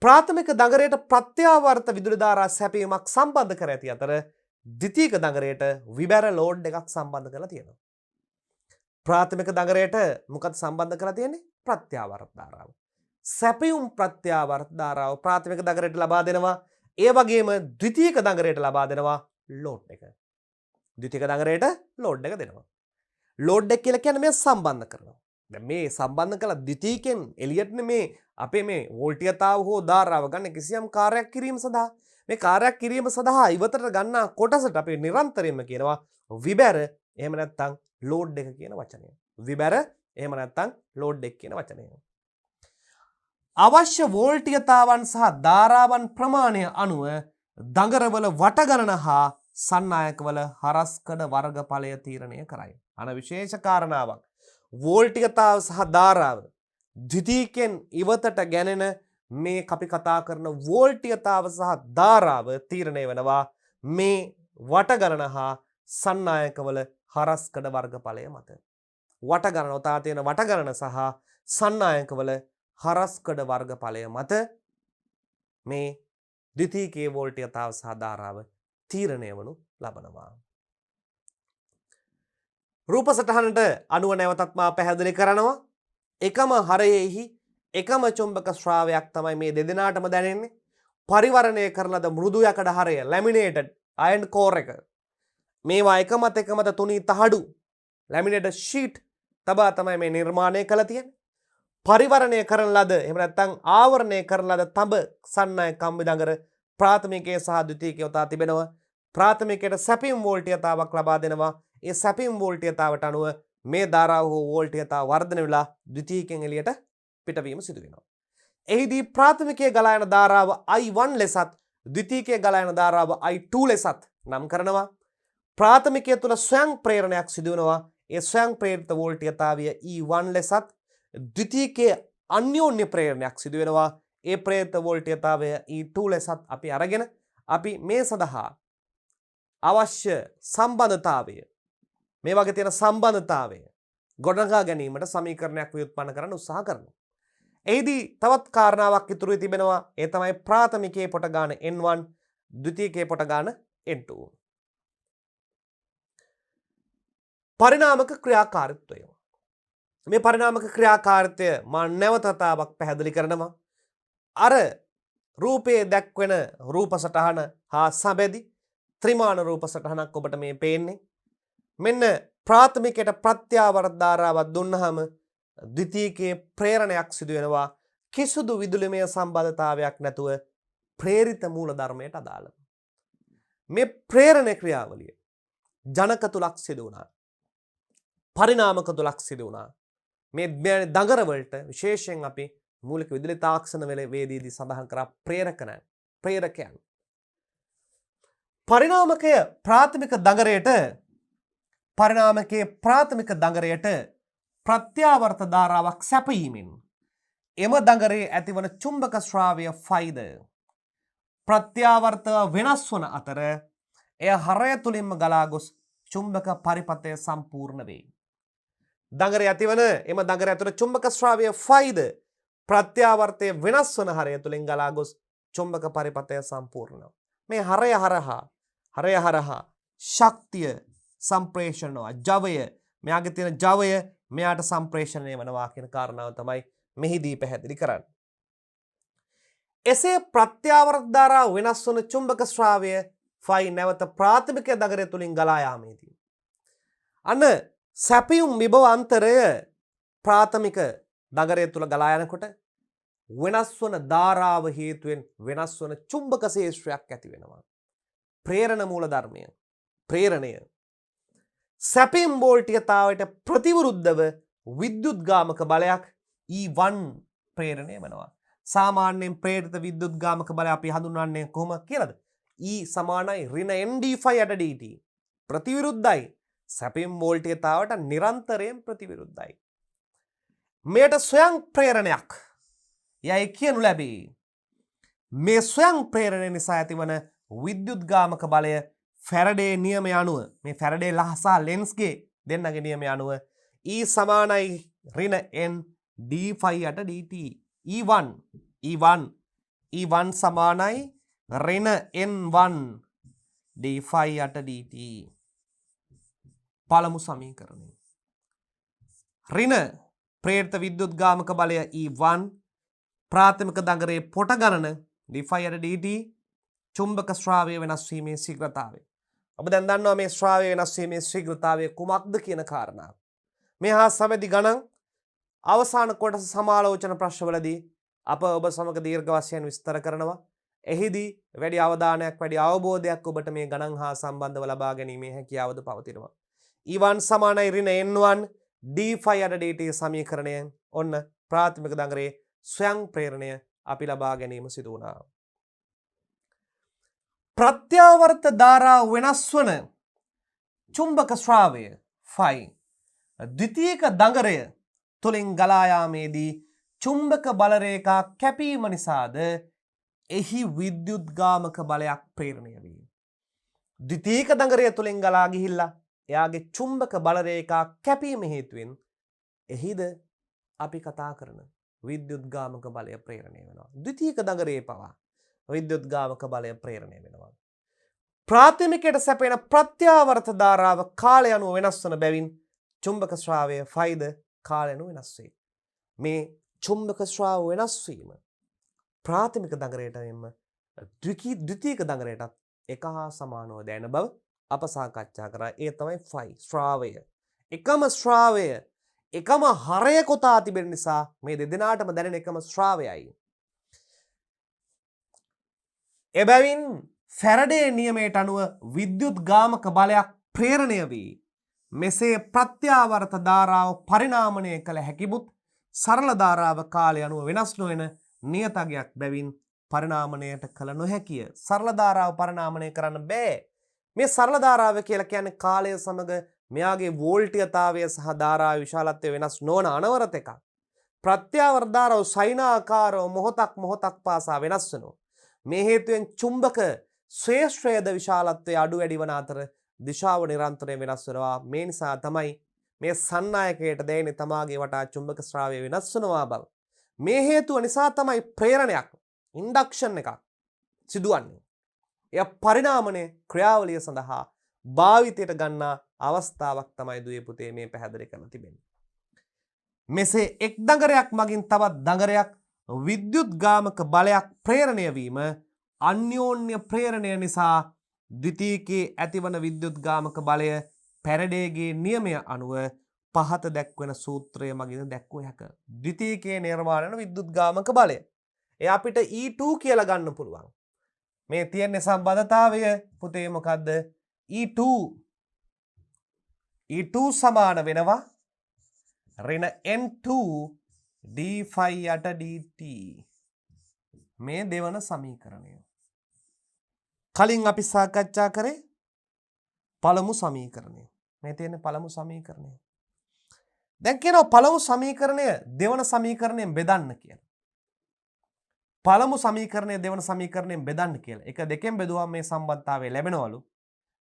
Speaker 1: ප්‍රාථමික දඟරයට ප්‍රත්‍යාවර්ත විදුලි ධාරා සැපීමක් සම්බන්ධ කර ඇති අතර ද්විතීක දඟරයට විබැර ලෝඩ් එකක් සම්බන්ධ කරලා තියෙනවා. ප්‍රාථමික දඟරයට මොකද සම්බන්ධ කරලා තියෙන්නේ? ප්‍රත්‍යාවර්ත ධාරාව. සැපයුම් ප්‍රත්‍යාවර්ත ධාරාව ප්‍රාථමික දඟරයට ලබා දෙනවා. ඒ වගේම ද්විතීක දඟරයට ලබා දෙනවා ලෝඩ් එක. ද්විතීක දඟරයට ලෝඩ් එක දෙනවා. ලෝඩ් එක කියලා කියන්නේ මේ සම්බන්ධ කරනවා. දැන් මේ සම්බන්ධ කළ ද්විතීකෙන් එළියට මේ අපේ මේ වෝල්ටීයතාව හෝ ධාරාව ගන්න කිසියම් කාර්යයක් කිරීම සඳහා මේ කාර්යයක් කිරීම සඳහා ඉවතට ගන්නා කොටසට අපි නිරන්තරයෙන්ම කියනවා විබැර එහෙම නැත්නම් ලෝඩ් එක කියන වචනය. විබැර එහෙම නැත්නම් ලෝඩ් එක කියන වචනය. අවශ්‍ය වෝල්ටීයතාවන් සහ ධාරාවන් ප්‍රමාණය අනුව දඟරවල වට ගණන හා සන්නායකවල හරස්කඩ වර්ගඵලය තීරණය කරයි. අන විශේෂ කාරණාවක්. වෝල්ටීයතාව සහ ධාරාව ද්විතීකෙන් ඉවතට ගැනෙන මේ අපි කතා කරන වෝල්ටීයතාව සහ ධාරාව තීරණය වෙනවා මේ වට ගණන හා සන්නායකවල හරස්කඩ වර්ගඵලය මත. වට ගණන ඔතා තියෙන වට ගණන සහ සන්නායකවල හරස්කඩ වර්ගඵලය මත මේ ද්විතීකයේ වෝල්ටීයතාව සහ ධාරාව තීරණය වනු ලබනවා. රූප සටහනට අනුව නැවතත් මා පැහැදිලි කරනවා. එකම හරයෙහි එකම චුම්බක ශ්‍රාවයක් තමයි මේ දෙදෙනාටම දැනෙන්නේ. පරිවරණය කරන ලද මෘදු යකඩ හරය ලැමිනේටඩ් අයන් කෝර් එක. මේවා එක මත තුනී තහඩු ලැමිනේටඩ් ෂීට් තබා තමයි මේ නිර්මාණය කළ තියෙන්නේ. පරිවරණය කරන ලද එහෙම නැත්නම් ආවරණය කරන ලද තඹ සන්නය කම්බි දඟර ප්‍රාථමිකයේ සහ ද්විතීක යොදා තිබෙනවා. ප්‍රාථමිකයට සැපීම් වෝල්ටීයතාවක් ලබා දෙනවා. ඒ සැපීම් වෝල්ටීයතාවට අනුව මේ ධාරාව හෝ වෝල්ටීයතාව වර්ධනය වෙලා ද්විතීකයෙන් එළියට පිටවීම සිදු වෙනවා. එහිදී ප්‍රාථමිකයේ ගලා යන ධාරාව I1 ලෙසත් ද්විතීකයේ ගලා යන ධාරාව I2 ලෙසත් නම් කරනවා. ප්‍රාථමිකය තුල ස්වයං ප්‍රේරණයක් සිදු වෙනවා. ඒ ස්වයං ප්‍රේරිත වෝල්ටීයතාවය E1 ලෙසත් ද්විතීකයේ අන්‍යෝන්‍ය ප්‍රේරණයක් සිදු වෙනවා. ඒ ප්‍රේරිත වෝල්ටීයතාවය E2 ලෙසත් අපි අරගෙන අපි මේ සඳහා අවශ්‍ය සම්බන්ධතාවය මේ වගේ තියෙන සම්බන්ධතාවය ගොඩනගා ගැනීමට සමීකරණයක් ව්‍යුත්පන්න කරන්න උත්සාහ කරනවා. එහිදී තවත් කාරණාවක් ඉතුරු තිබෙනවා. ඒ තමයි ප්‍රාථමිකයේ පොට ගාන N1 ද්විතීකයේ පොට ගාන N2. පරිණාමක ක්‍රියාකාරීත්වය. මේ පරිණාමක ක්‍රියාකාරීත්වය මා නැවත වතාවක් පැහැදිලි කරනවා. අර රූපයේ දැක්වෙන රූප සටහන හා සබැදි ත්‍රිමාන රූප සටහනක් ඔබට මේ පේන්නේ. මෙන්න ප්‍රාථමිකයට ප්‍රත්‍යාවර්ත ධාරාවක් දුන්නාම ද්විතීකයේ ප්‍රේරණයක් සිදු වෙනවා. කිසිදු විදුලිමය සම්බන්ධතාවයක් නැතුව ප්‍රේරිත මූල ධර්මයට අදාළව. මේ ප්‍රේරණ ක්‍රියාවලිය ජනක තුලක් සිදු වුණා. පරිණාමක තුලක් සිදු වුණා. මේ දඟර වලට විශේෂයෙන් අපි මූලික විදුලි තාක්ෂණ වේදීදී සඳහන් කරා ප්‍රේරකයන්. පරිණාමකයේ ප්‍රාථමික දඟරයට ප්‍රත්‍යාවර්ත ධාරාවක් සැපයීමෙන් එම දඟරේ ඇතිවන චුම්බක ශ්‍රාවය ෆයිද ප්‍රත්‍යාවර්තව වෙනස් වන අතර එය හරය තුලින්ම ගලා ගොස් චුම්බක පරිපථය සම්පූර්ණ වේ. දඟරේ ඇතිවන එම දඟර ඇතුළේ චුම්බක ශ්‍රාවය ෆයිද ප්‍රත්‍යාවර්තය වෙනස් වන හරය තුලින් ගලා ගොස් චුම්බක පරිපථය සම්පූර්ණ. මේ හරය හරහා ශක්තිය සම්ප්‍රේෂණය ජවය මෙයාගේ තියෙන ජවය මෙයාට සම්ප්‍රේෂණය වෙනවා කියන කාරණාව තමයි මෙහිදී පැහැදිලි කරන්නේ. එසේ ප්‍රත්‍යාවර්ත ධාරාව වෙනස් වන චුම්බක ශ්‍රාවය ෆයි නැවත ප්‍රාථමික දඟරය තුලින් ගලා යාමේදී අන්න සැපියුම් විභව අන්තරය ප්‍රාථමික දඟරය තුල ගලා යනකොට වෙනස් වන ධාරාව හේතුවෙන් වෙනස් වන චුම්බක ශේෂ්ත්‍රයක් ඇති වෙනවා. ප්‍රේරණ මූල ධර්මය ප්‍රේරණය සැපීම් වෝල්ටීයතාවයට ප්‍රතිවිරුද්ධව විද්‍යුත්ගාමක බලයක් E1 ප්‍රේරණය වෙනවා. සාමාන්‍යයෙන් ප්‍රේරිත විද්‍යුත්ගාමක බලය අපි හඳුන්වන්නේ කොහොම කියලාද? E සමානයි ඍණ ND5/dt. ප්‍රතිවිරුද්ධයි. සැපීම් වෝල්ටීයතාවට නිරන්තරයෙන් ප්‍රතිවිරුද්ධයි. මෙයට ස්වයං ප්‍රේරණයක් යයි කියනු ලැබේ. මේ ස්වයං ප්‍රේරණය නිසා ඇතිවන විද්‍යුත්ගාමක බලය ෆැරඩේ නියමය අනුව මේ ෆැරඩේ ලහ සහ ලෙන්ස්ගේ දෙන්නගේ නියමය අනුව E සමානයි ඍණ N d5/dt. E1 සමානයි ඍණ N1 d5/dt. පළමු සමීකරණය. ඍණ ප්‍රේරිත විද්‍යුත්ගාමක බලය E1 ප්‍රාථමික දඟරේ පොට ගණන d5/dt චුම්බක ශ්‍රාවය වෙනස් වීමේ ශීඝ්‍රතාවය. ඔබ දැන් දන්නවා මේ ශ්‍රාවය වෙනස් වීමේ ශීඝ්‍රතාවය කුමක්ද කියන කාරණාව. මේ හා සමග ගණන් අවසාන කොටස සමාලෝචන ප්‍රශ්නවලදී අප ඔබ සමග දීර්ඝ වශයෙන් විස්තර කරනවා. එහිදී වැඩි අවධානයක් වැඩි අවබෝධයක් ඔබට මේ ගණන් හා සම්බන්ධව ලබා ගැනීමේ හැකියාවද පවතිනවා. E1 සමානයි ඍණ N1 d5/dt සමීකරණයෙන් ඔන්න ප්‍රාථමික දඟරේ ස්වයං ප්‍රේරණය අපි ලබා ගැනීම සිදු වුණා. ප්‍රත්‍යාවර්ත ධාරාව වෙනස් වන චුම්බක ශ්‍රාවය ෆයි ද්විතීක දඟරය තුලින් ගලා යාමේදී චුම්බක බල රේඛා කැපීම නිසාද එහි විද්‍යුත්ගාමක බලයක් ප්‍රේරණය වේ. ද්විතීක දඟරය තුලින් ගලා ගිහිල්ලා එයාගේ චුම්බක බල රේඛා කැපීම හේතුවෙන් එහිද අපි කතා කරන විද්‍යුත්ගාමක බලය ප්‍රේරණය වෙනවා. ද්විතීක දඟරේ පවා විද්‍යුත්ගාමක බලය ප්‍රේරණය වෙනවා. ප්‍රාථමිකයට සැපෙන ප්‍රත්‍යාවර්ත ධාරාව කාලය අනුව වෙනස් වන බැවින් චුම්බක ශ්‍රාවය ෆයිද කාලය අනුව වෙනස් වේ. මේ චුම්බක ශ්‍රාව වෙනස් වීම ප්‍රාථමික දඟරයට මෙන්ම ද්විතීක දඟරයටත් එක හා සමානව දැනෙන බව අප සාකච්ඡා කරා. ඒ තමයි ෆයි ශ්‍රාවය. එකම ශ්‍රාවය එකම හරය කොටා තිබෙන නිසා මේ දෙදෙනාටම දැනෙන එකම ශ්‍රාවයයි. එබැවින් ෆැරඩේ නියමයට අනුව විද්‍යුත් ගාමක බලයක් ප්‍රේරණය වී මෙසේ ප්‍රත්‍යාවර්ත ධාරාව පරිණාමණය කළ හැකිමුත් සරල ධාරාව කාලය අනුව වෙනස් නොවන නියතගයක් බැවින් පරිණාමණයට කළ නොහැකිය. සරල ධාරාව පරිණාමණය කරන්න බෑ. මේ සරල ධාරාව කියලා කියන්නේ කාලය සමග මෙයාගේ වෝල්ටීයතාවය සහ ධාරාවේ විශාලත්වය වෙනස් නොවන අනවරත එකක්. ප්‍රත්‍යාවර්ත ධාරාව සයිනාකාරව මොහොතක් පාසා වෙනස් වෙනවා. මේ හේතුවෙන් චුම්බක ශ්‍රේෂ්ඨයේද විශාලත්වයේ අඩු වැඩි වන අතර දිශාව නිරන්තරයෙන් වෙනස් වෙනවා. මේ නිසා තමයි මේ සන්නායකයට දැනෙන්නේ තමාගේ වටා චුම්බක ශ්‍රාවය වෙනස් වෙනවා බව. මේ හේතුව නිසා තමයි ප්‍රේරණයක් ඉන්ඩක්ෂන් එකක් සිදුවන්නේ. එය පරිණාමනය ක්‍රියාවලිය සඳහා භාවිතයට ගන්නා අවස්ථාවක් තමයි දුවේ පුතේ මේ පැහැදිලි කරලා තිබෙන්නේ. මෙසේ එක් දඟරයක් මගින් තවත් දඟරයක් විද්‍යුත් ගාමක බලයක් ප්‍රේරණය වීම අන්‍යෝන්‍ය ප්‍රේරණය නිසා ද්විතීකයේ ඇතිවන විද්‍යුත් ගාමක බලය පැරඩේගේ නියමය අනුව පහත දැක්වෙන සූත්‍රය මගින් දැක්විය හැකිය. ද්විතීකයේ නිර්මාණය වන විද්‍යුත් ගාමක බලය. එය අපිට E2 කියලා ගන්න පුළුවන්. මේ තියෙන සම්බන්ධතාවය පුතේ මොකද්ද? E2 සමාන වෙනවා ඍණ N2 d phi යට dt. මේ දෙවන සමීකරණය. කලින් අපි සාකච්ඡා කරේ පළමු සමීකරණය. මේ තියෙන පළමු සමීකරණය. දැන් කියනවා පළමු සමීකරණය දෙවන සමීකරණයෙන් බෙදන්න කියලා. පළමු සමීකරණය දෙවන සමීකරණයෙන් බෙදන්න කියලා. එක දෙකෙන් බෙදුවම මේ සම්බන්ධතාවය ලැබෙනවලු.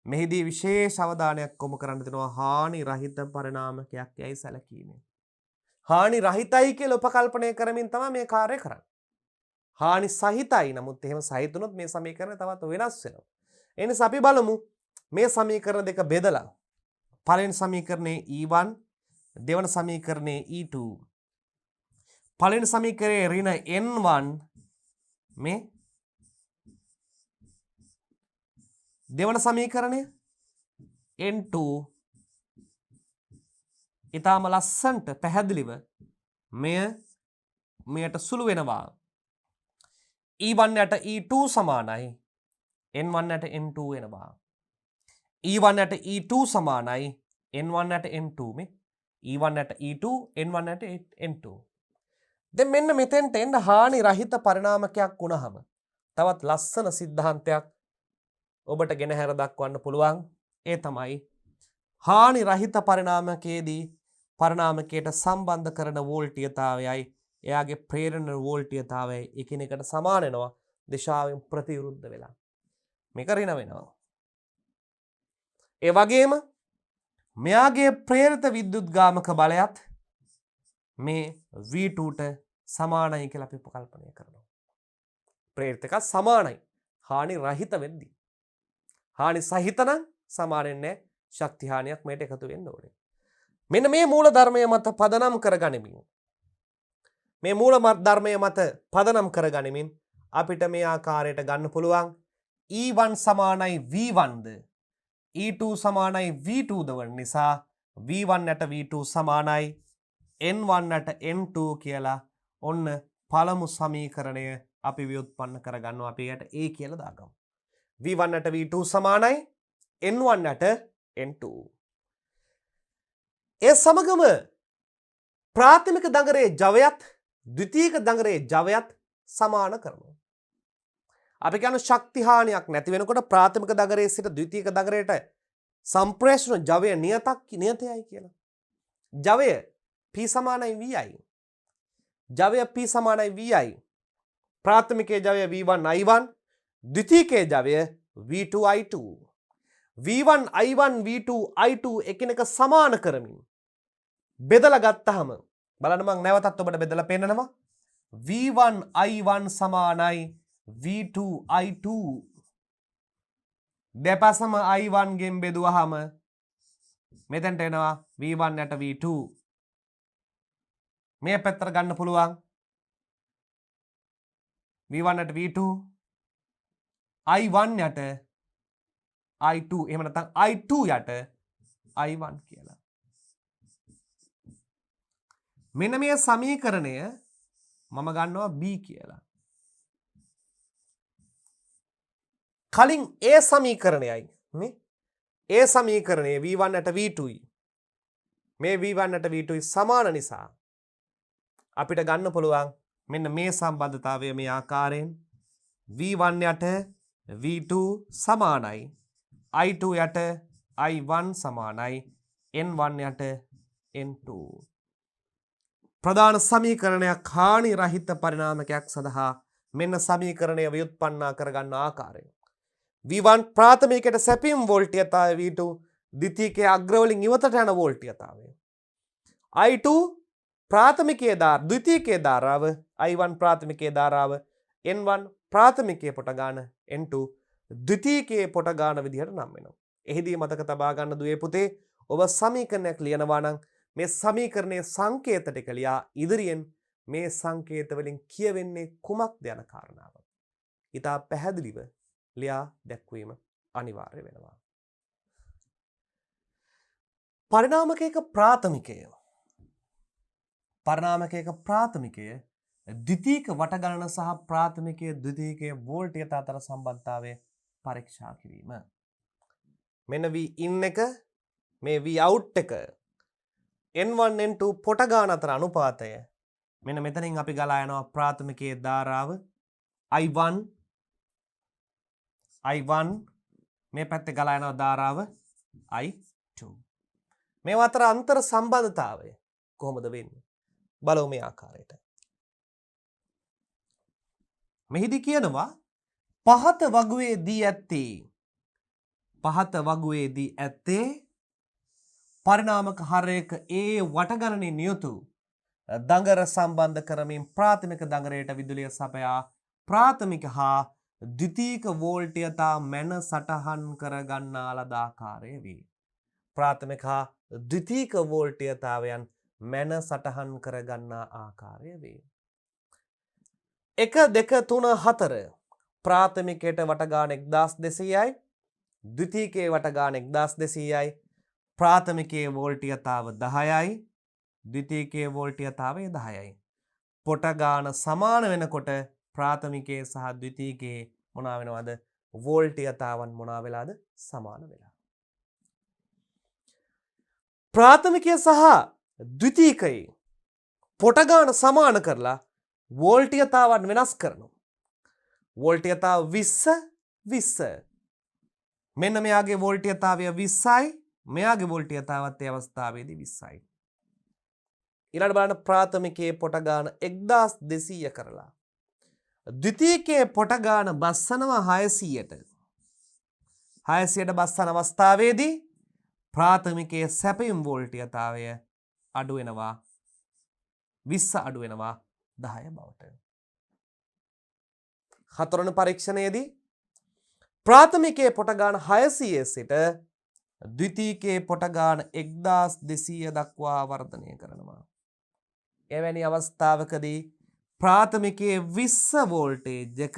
Speaker 1: මෙහිදී විශේෂ අවධානයක් යොමු කරන්න දෙනවා හානි රහිත පරිණාමකයක් යයි සැලකීමෙන්. හානි රහිතයි කියලා උපකල්පනය කරමින් තමයි මේ කාර්යය කරන්නේ. හානි සහිතයි නමුත් එහෙම සහිතුනොත් මේ සමීකරණය තවත් වෙනස් වෙනවා. ඒ නිසා අපි බලමු මේ සමීකරණ දෙක බෙදලා පළවෙනි සමීකරණේ E1 දෙවන සමීකරණේ E2. පළවෙනි සමීකරණේ ඍණ N1 මේ දෙවන සමීකරණය N2 ඊටම ලස්සන්ට පැහැදිලිව මෙයට සුළු වෙනවා. E1 යට E2 සමානයි N1 යට N2 වෙනවා. E1 යට E2 සමානයි N1 යට N2 මේ E1 යට E2 N1 යට N2. දැන් මෙන්න මෙතෙන්ට එන්න හානි රහිත පරිණාමකයක් වුණාම තවත් ලස්සන સિદ્ધාන්තයක් ඔබට ගෙනහැර දක්වන්න පුළුවන්. ඒ තමයි හානි රහිත පරිණාමකයේදී පරිණාමකයට සම්බන්ධ කරන වෝල්ටීයතාවයයි එයාගේ ප්‍රේරණ වෝල්ටීයතාවයයි එකිනෙකට සමාන වෙනවා දිශාවෙන් ප්‍රතිවිරුද්ධ වෙලා. මේක ඍණ වෙනවා. ඒ වගේම මෙයාගේ ප්‍රේරිත විද්‍යුත් ගාමක බලයත් මේ V2ට සමානයි කියලා අපි උපකල්පනය කරනවා. ප්‍රේරිත එක සමානයි හානි රහිත වෙද්දී. හානි සහිත නම් සමාන වෙන්නේ ශක්ති හානියක් මේට එකතු වෙන්න ඕනේ. මෙන්න මේ මූල ධර්මයේ මත පදනම් කරගනිමින් මේ මූල ධර්මයේ මත පදනම් කරගනිමින් අපිට මේ ආකාරයට ගන්න පුළුවන් E1 සමානයි V1ද E2 සමානයි V2ද වන නිසා V1 යට V2 සමානයි N1 යට N2 කියලා ඔන්න පළමු සමීකරණය අපි ව්‍යුත්පන්න කරගන්නවා. අපි යට A කියලා දාගමු. V1 යට V2 සමානයි N1 යට N2. ඒ සමගම ප්‍රාථමික දඟරේ ජවයත් ද්විතීයික දඟරේ ජවයත් සමාන කරනවා. අපි කියන ශක්ති හානියක් නැති වෙනකොට ප්‍රාථමික දඟරේ සිට ද්විතීයික දඟරේට සම්ප්‍රේෂණ ජවය නියතයයි කියලා. ජවය P සමානයි VI. ජවය P සමානයි VI. ප්‍රාථමිකයේ ජවය V1 I1 ද්විතීයිකයේ ජවය V2 I2. V1 I1 V2 I2 එකිනෙක සමාන කරමින් බෙදලා ගත්තාම බලන්න මම නැවතත් ඔබට බෙදලා පෙන්නනවා. V1 I1 සමානයි V2 I2. දෙපසම I1 ගෙන් බෙදුවාම මෙතෙන්ට එනවා V1 යට V2. මේ පැත්තට ගන්න පුළුවන් V1 යට V2 I1 යට I2 එහෙම නැත්නම් I2 යට I1 කියලා. මෙන්න මේ සමීකරණය මම ගන්නවා B කියලා. කලින් A සමීකරණයයි නේ A සමීකරණය V1 ට V2යි. මේ V1 ට V2යි සමාන නිසා අපිට ගන්න පුළුවන් මෙන්න මේ සම්බන්ධතාවය මේ ආකාරයෙන් V1 යට V2 සමානයි I2 යට I1 සමානයි N1 යට N2. ප්‍රධාන සමීකරණයක් හානි රහිත පරිණාමකයක් සඳහා මෙන්න සමීකරණය ව්‍යුත්පන්නා කරගන්න ආකාරය. V1 ප්‍රාථමිකයට සැපීම් වෝල්ට්‍යතාවය V2 ද්විතීකයේ අග්‍රවලින් ඉවතට යන වෝල්ට්‍යතාවය. I2 ප්‍රාථමිකයේ ද්විතීකයේ ධාරාව I1 ප්‍රාථමිකයේ ධාරාව N1 ප්‍රාථමිකයේ පොට ගාන N2 ද්විතීකයේ පොට ගාන විදිහට නම් වෙනවා. එහිදී මතක තබා ගන්න දුවේ පුතේ ඔබ සමීකරණයක් ලියනවා නම් මේ සමීකරණයේ සංකේත ටික ලියා ඉදිරියෙන් මේ සංකේත වලින් කියවෙන්නේ කුමක්ද යන කාරණාව. ඊට පැහැදිලිව ලියා දැක්වීම අනිවාර්ය වෙනවා. පරිණාමකයක ප්‍රාථමිකය ද්විතීක වට ගණන සහ ප්‍රාථමිකයේ ද්විතීකයේ වෝල්ට්‍යතා අතර සම්බන්ධතාවය පරීක්ෂා කිරීම. මෙන්න V in එක මේ V out එක N1 N2 පොට ගාන අතර අනුපාතය මෙන්න මෙතනින් අපි ගලා යනවා ප්‍රාථමිකයේ ධාරාව I1 මේ පැත්තේ ගලා යනවා ධාරාව I2. මේ අතර අන්තර් සම්බන්ධතාවය කොහොමද වෙන්නේ? බලමු මේ ආකාරයට. මෙහිදී කියනවා පහත වගුවේදී ඇත්තේ පරිණාමක හරයක A වට ගණනින් යුතු දඟර සම්බන්ධ කරමින් ප්‍රාථමික දඟරයට විදුලිය සපයා ප්‍රාථමික හා ද්විතීක වෝල්ට්‍යතා මැන සටහන් කර ගන්නා ලද ආකාරය වේ. ප්‍රාථමික හා ද්විතීක වෝල්ට්‍යතාවයන් මැන සටහන් කර ගන්නා ආකාරය වේ. 1 2 3 4 ප්‍රාථමිකයට වට ගාන 1200යි ද්විතීකයේ වට ගාන 1200යි ප්‍රාථමිකයේ වෝල්ට්‍යතාව 10යි ද්විතීකයේ වෝල්ට්‍යතාවය 10යි. පොට ගාන සමාන වෙනකොට ප්‍රාථමිකයේ සහ ද්විතීකයේ මොනවා වෙනවද? වෝල්ට්‍යතාවන් මොනවා වෙලාද? සමාන වෙලා. ප්‍රාථමිකය සහ ද්විතීකයේ පොට ගාන සමාන කරලා වෝල්ට්‍යතාවන් වෙනස් කරනවා. වෝල්ට්‍යතාව 20 මෙන්න මෙයාගේ වෝල්ට්‍යතාවය 20යි මෙයාගේ වෝල්ට්‍යතාවත් ඒ අවස්ථාවේදී 20යි. ඊළඟට බලන්න ප්‍රාථමිකයේ පොට ගාන 1200 කරලා ද්විතීකයේ පොට ගාන බස්සනවා 600ට. 600ට බස්සන අවස්ථාවේදී ප්‍රාථමිකයේ සැපයුම් වෝල්ට්‍යතාවය අඩු වෙනවා 20 අඩු වෙනවා 10 බවට. හතරවෙනි පරීක්ෂණයේදී ප්‍රාථමිකයේ පොට ගාන 600 සිට ද්විතීකයේ පොට ගාන 1200 දක්වා වර්ධනය කරනවා. එවැනි අවස්ථාවකදී ප්‍රාථමිකයේ 20 වෝල්ටේජ් එක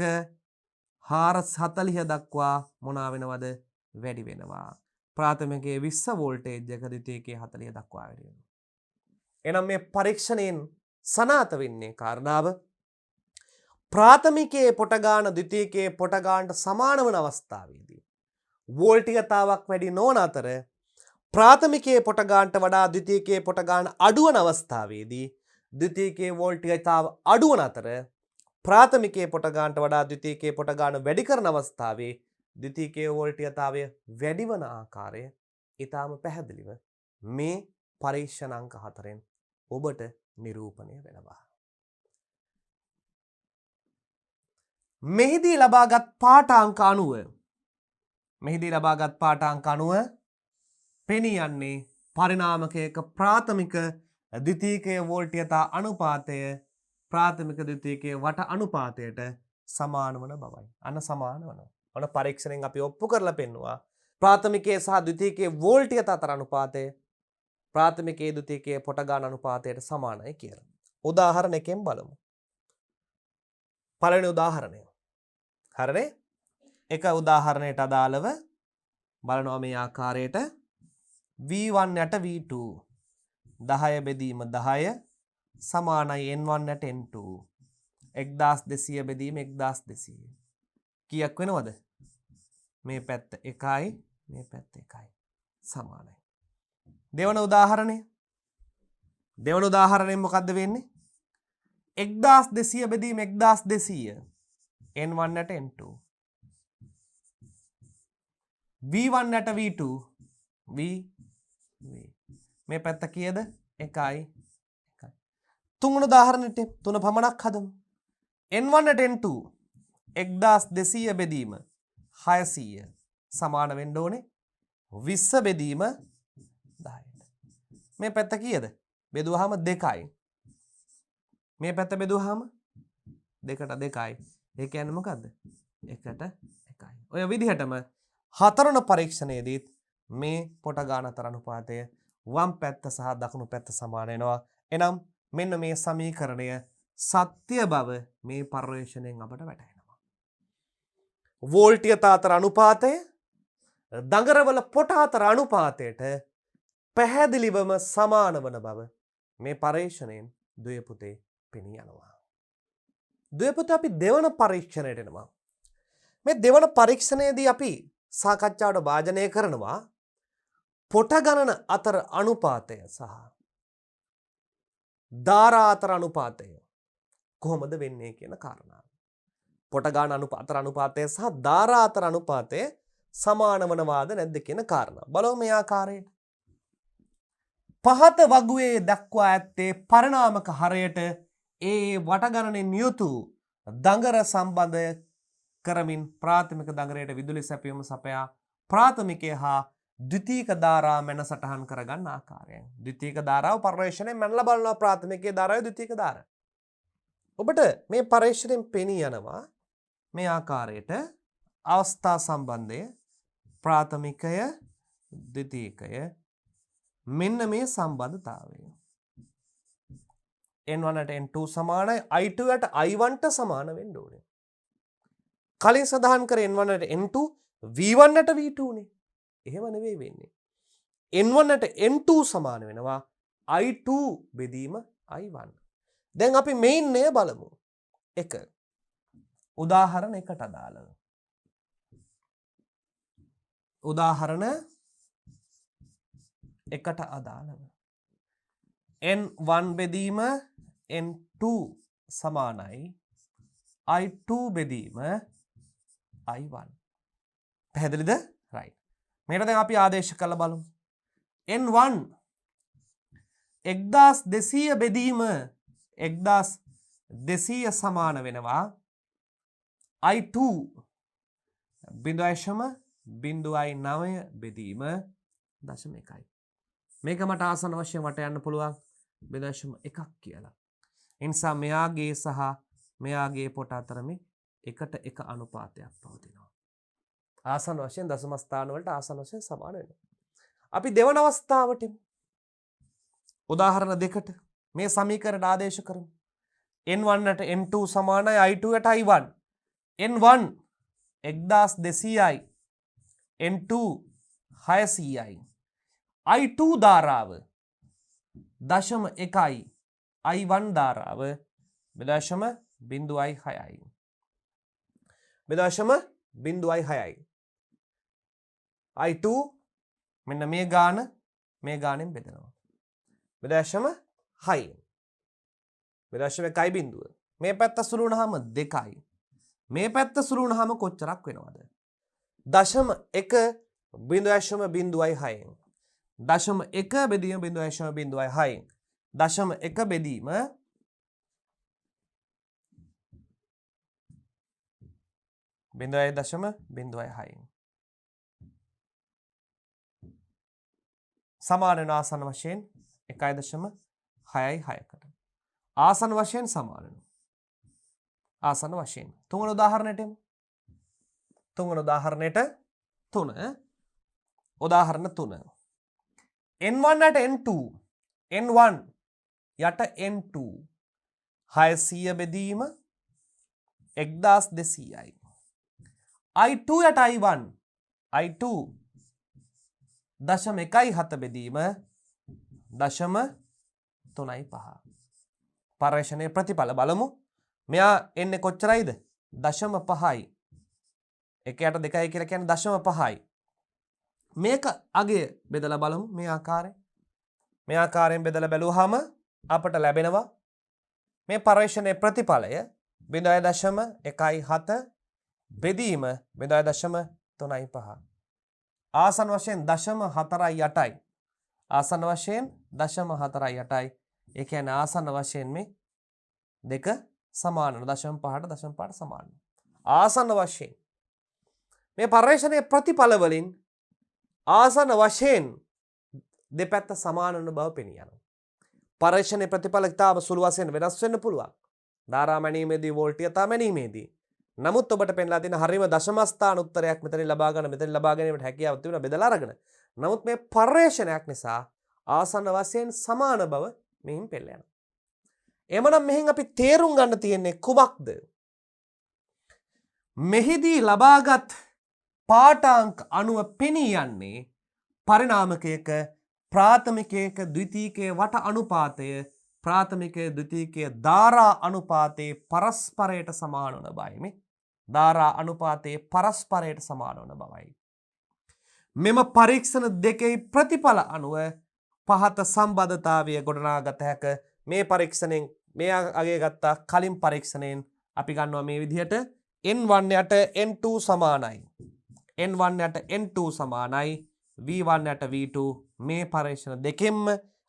Speaker 1: 440 දක්වා මොනවා වෙනවද? වැඩි වෙනවා. ප්‍රාථමිකයේ 20 වෝල්ටේජ් එක ද්විතීකයේ 40 දක්වා වැඩි වෙනවා. එනම් මේ පරීක්ෂණයෙන් සනාථ වෙන්නේ කාරණාව ප්‍රාථමිකයේ පොට ගාන ද්විතීකයේ පොට ගානට සමාන වන අවස්ථාවේදී වෝල්ට්‍යතාවක් වැඩි නොවන අතර ප්‍රාථමිකයේ පොට ගානට වඩා ද්විතීකයේ පොට ගාන අඩු වන අවස්ථාවේදී ද්විතීකයේ වෝල්ට්‍යතාව අඩු වන අතර ප්‍රාථමිකයේ පොට ගානට වඩා ද්විතීකයේ පොට ගාන වැඩි කරන අවස්ථාවේ ද්විතීකයේ වෝල්ට්‍යතාවය වැඩි වන ආකාරය ඊටාම පැහැදිලිව මේ පරීක්ෂණ අංක 4න් ඔබට නිරූපණය වෙනවා. මෙහිදී ලබාගත් පාඨාංක 90 පෙනී යන්නේ පරිණාමකයක ප්‍රාථමික ද්විතීකයේ වෝල්ට්‍යතා අනුපාතය ප්‍රාථමික ද්විතීකයේ වට අනුපාතයට සමාන වන බවයි. අන්න සමාන වෙනවා. ඔන්න පරීක්ෂණයෙන් අපි ඔප්පු කරලා පෙන්නවා ප්‍රාථමිකයේ සහ ද්විතීකයේ වෝල්ට්‍යතා අතර අනුපාතය ප්‍රාථමිකයේ ද්විතීකයේ පොට ගාන අනුපාතයට සමානයි කියලා. උදාහරණයකින් බලමු. පළවෙනි උදාහරණය. හරිනේ? එක උදාහරණයට අදාළව බලනවා මේ ආකාරයට V1 යට V2 10 බෙදීම 10 සමානයි n1ට n2. 1200 බෙදීම 1200. කීයක් වෙනවද? මේ පැත්ත 1යි මේ පැත්ත 1යි. සමානයි. දෙවන උදාහරණය. දෙවන උදාහරණයෙන් මොකද්ද වෙන්නේ? 1200 බෙදීම 1200. n1ට n2. v1ට v2. v මේ පැත්ත කීයද? 1යි 1යි. තුන්වන උදාහරණෙට තුන පමණක් හදමු. n1ට n2 1200 බෙදීම 600 සමාන වෙන්න ඕනේ 20 බෙදීම 10ට. මේ පැත්ත කීයද? බෙදුවාම 2යි. මේ පැත්ත බෙදුවාම 2ට 2යි. ඒ කියන්නේ මොකද්ද? 1ට 1යි. ඔය විදිහටම හතරවන පරීක්ෂණයේදීත් මේ පොට ගාන අතර අනුපාතය වම් පැත්ත සහ දකුණු පැත්ත සමාන වෙනවා. එනම් මෙන්න මේ සමීකරණය සත්‍ය බව මේ පර්යේෂණයෙන් අපට වැටහෙනවා. වෝල්ටියත අතර අනුපාතය දඟරවල පොට අතර අනුපාතයට පැහැදිලිවම සමාන වන බව මේ පර්යේෂණයෙන් දුවේ පුතේ පෙනී යනවා. දුවේ පුතේ අපි දෙවන පරීක්ෂණයට එනවා. මේ දෙවන පරීක්ෂණයේදී අපි සාකච්ඡාවට භාජනය කරනවා පොට ගණන අතර අනුපාතය සහ ධාරා අතර අනුපාතය කොහොමද වෙන්නේ කියන කාරණාව. පොට ගාන අතර අනුපාතය සහ ධාරා අතර අනුපාතය සමාන වනවාද නැද්ද කියන කාරණාව. බලමු මේ ආකාරයට. පහත වගුවේ දක්වා ඇත්තේ පරිණාමක හරයට ඒ වට ගණනෙන් යුතු දඟර සම්බන්ධ කරමින් ප්‍රාථමික දඟරයට විදුලි සැපයීම සපයා ප්‍රාථමිකය හා ද්විතීක ධාරා මැන සටහන් කරගන්න ආකාරයෙන්. ද්විතීක ධාරාව පර්යේෂණයෙන් මැනලා බලනවා ප්‍රාථමිකයේ ධාරාවයි ද්විතීක ධාරාව. ඔබට මේ පර්යේෂණයෙන් පෙනී යනවා මේ ආකාරයට අවස්ථා සම්බන්ධය ප්‍රාථමිකය ද්විතීකය මෙන්න මේ සම්බන්ධතාවය. n1ට n2 සමානයි i2ට i1ට සමාන වෙන්න ඕනේ. කලින් සඳහන් කර n1ට n2 v1ට v2 නේ. එහෙම නෙවෙයි වෙන්නේ. n1ට n2 සමාන වෙනවා i2 බෙදීම i1. දැන් අපි මේන් නය බලමු. 1. උදාහරණ 1ට අදාළව. උදාහරණ 1ට අදාළව. n1 බෙදීම n2 සමානයි i2 බෙදීම i1. පැහැදිලිද? right. මේකට දැන් අපි ආදේශ කරලා බලමු. n1 1200 බෙදීම 1200 සමාන වෙනවා i2 0.09 බෙදීම 0.1. මේක මට ආසන්න වශයෙන් වට යන්න පුළුවන් 0.1ක් කියලා. ඒ නිසා මෙයාගේ සහ මෙයාගේ පොට අතර මේ 1:1 අනුපාතයක් පවතිනවා. ආසන්න වශයෙන් දශම ස්ථාන වලට ආසන්න වශයෙන් සමාන වෙනවා. අපි දෙවන අවස්ථාවට උදාහරණ 2ට මේ සමීකරණ ආදේශ කරමු. n1ට n2 සමානයි i2ට i1. n1 1200යි n2 600යි. i2 ධාරාව 0.1යි i1 ධාරාව 0.06යි. 0.06යි. i2 මෙන්න මේ ගානෙන් බෙදනවා. 0.6. 0.1යි බිඳුව. මේ පැත්ත සුළු වුණාම 2යි. මේ පැත්ත සුළු වුණාම කොච්චරක් වෙනවද? 0.1 0.06. 0.1 බෙදීම 0.06. 0.1 බෙදීම 0.06. සමාන වෙන ආසන්න වශයෙන් 1.66කට. ආසන්න වශයෙන් සමාන වෙනවා. ආසන්න වශයෙන්. තුන්වන උදාහරණයට එමු. තුන්වන උදාහරණයට 3. උදාහරණ 3. n1ට n2 n1 යට n2 600 බෙදීම 1200යි. i2 යට i1 i2 0.17 බෙදීම 0.35. පර්යේෂණයේ ප්‍රතිඵල බලමු. මෙයා එන්නේ කොච්චරයිද? 0.5යි. 1ට 2යි කියලා කියන්නේ 0.5යි. මේක අගය බෙදලා බලමු මේ ආකාරයෙන්. මේ ආකාරයෙන් බෙදලා බැලුවාම අපට ලැබෙනවා මේ පර්යේෂණයේ ප්‍රතිඵලය 0.17 බෙදීම 0.35. ආසන්න වශයෙන් 0.48යි. ආසන්න වශයෙන් 0.48යි. ඒ කියන්නේ ආසන්න වශයෙන් මේ දෙක සමාන 0.5ට 0.5ට සමාන. ආසන්න වශයෙන් මේ පර්යේෂණයේ ප්‍රතිඵල වලින් ආසන්න වශයෙන් දෙපැත්ත සමාන වන බව පෙනී යනවා. පර්යේෂණයේ ප්‍රතිඵල ඉතාම සුළු වශයෙන් වෙනස් වෙන්න පුළුවන්. ධාරා මැනීමේදී වෝල්ටීයතා මැනීමේදී. නමුත් ඔබට පෙන්ලා තියෙන හරියම දශම ස්ථාන උත්තරයක් මෙතනින් ලබා ගැනීමට හැකියාවක් තිබුණා බෙදලා අරගෙන. නමුත් මේ පර්යේෂණයක් නිසා ආසන්න වශයෙන් සමාන බව මෙහින් පෙළ යනවා. එමනම් මෙහින් අපි තේරුම් ගන්න තියෙන්නේ කුමක්ද? මෙහිදී ලබාගත් පාඨාංක අනුව පෙනී යන්නේ පරිණාමකයක ප්‍රාථමිකයක ද්විතීයිකයේ වට අනුපාතය ප්‍රාථමිකයේ ද්විතීයිකයේ ධාරා අනුපාතයේ පරස්පරයට සමාන වන බවයි. මේ ධාරා අනුපාතයේ පරස්පරයට සමාන වන බවයි. මෙම පරීක්ෂණ දෙකේ ප්‍රතිඵල අනුව පහත සම්බන්ධතාවය ගොඩනගාගත හැක. මේ පරීක්ෂණයෙන් මේ අගය ගත්තා කලින් පරීක්ෂණයෙන් අපි ගන්නවා මේ විදිහට n1 යට n2 සමානයි. n1 යට n2 සමානයි. v1 යට v2 මේ පරීක්ෂණ දෙකෙන්ම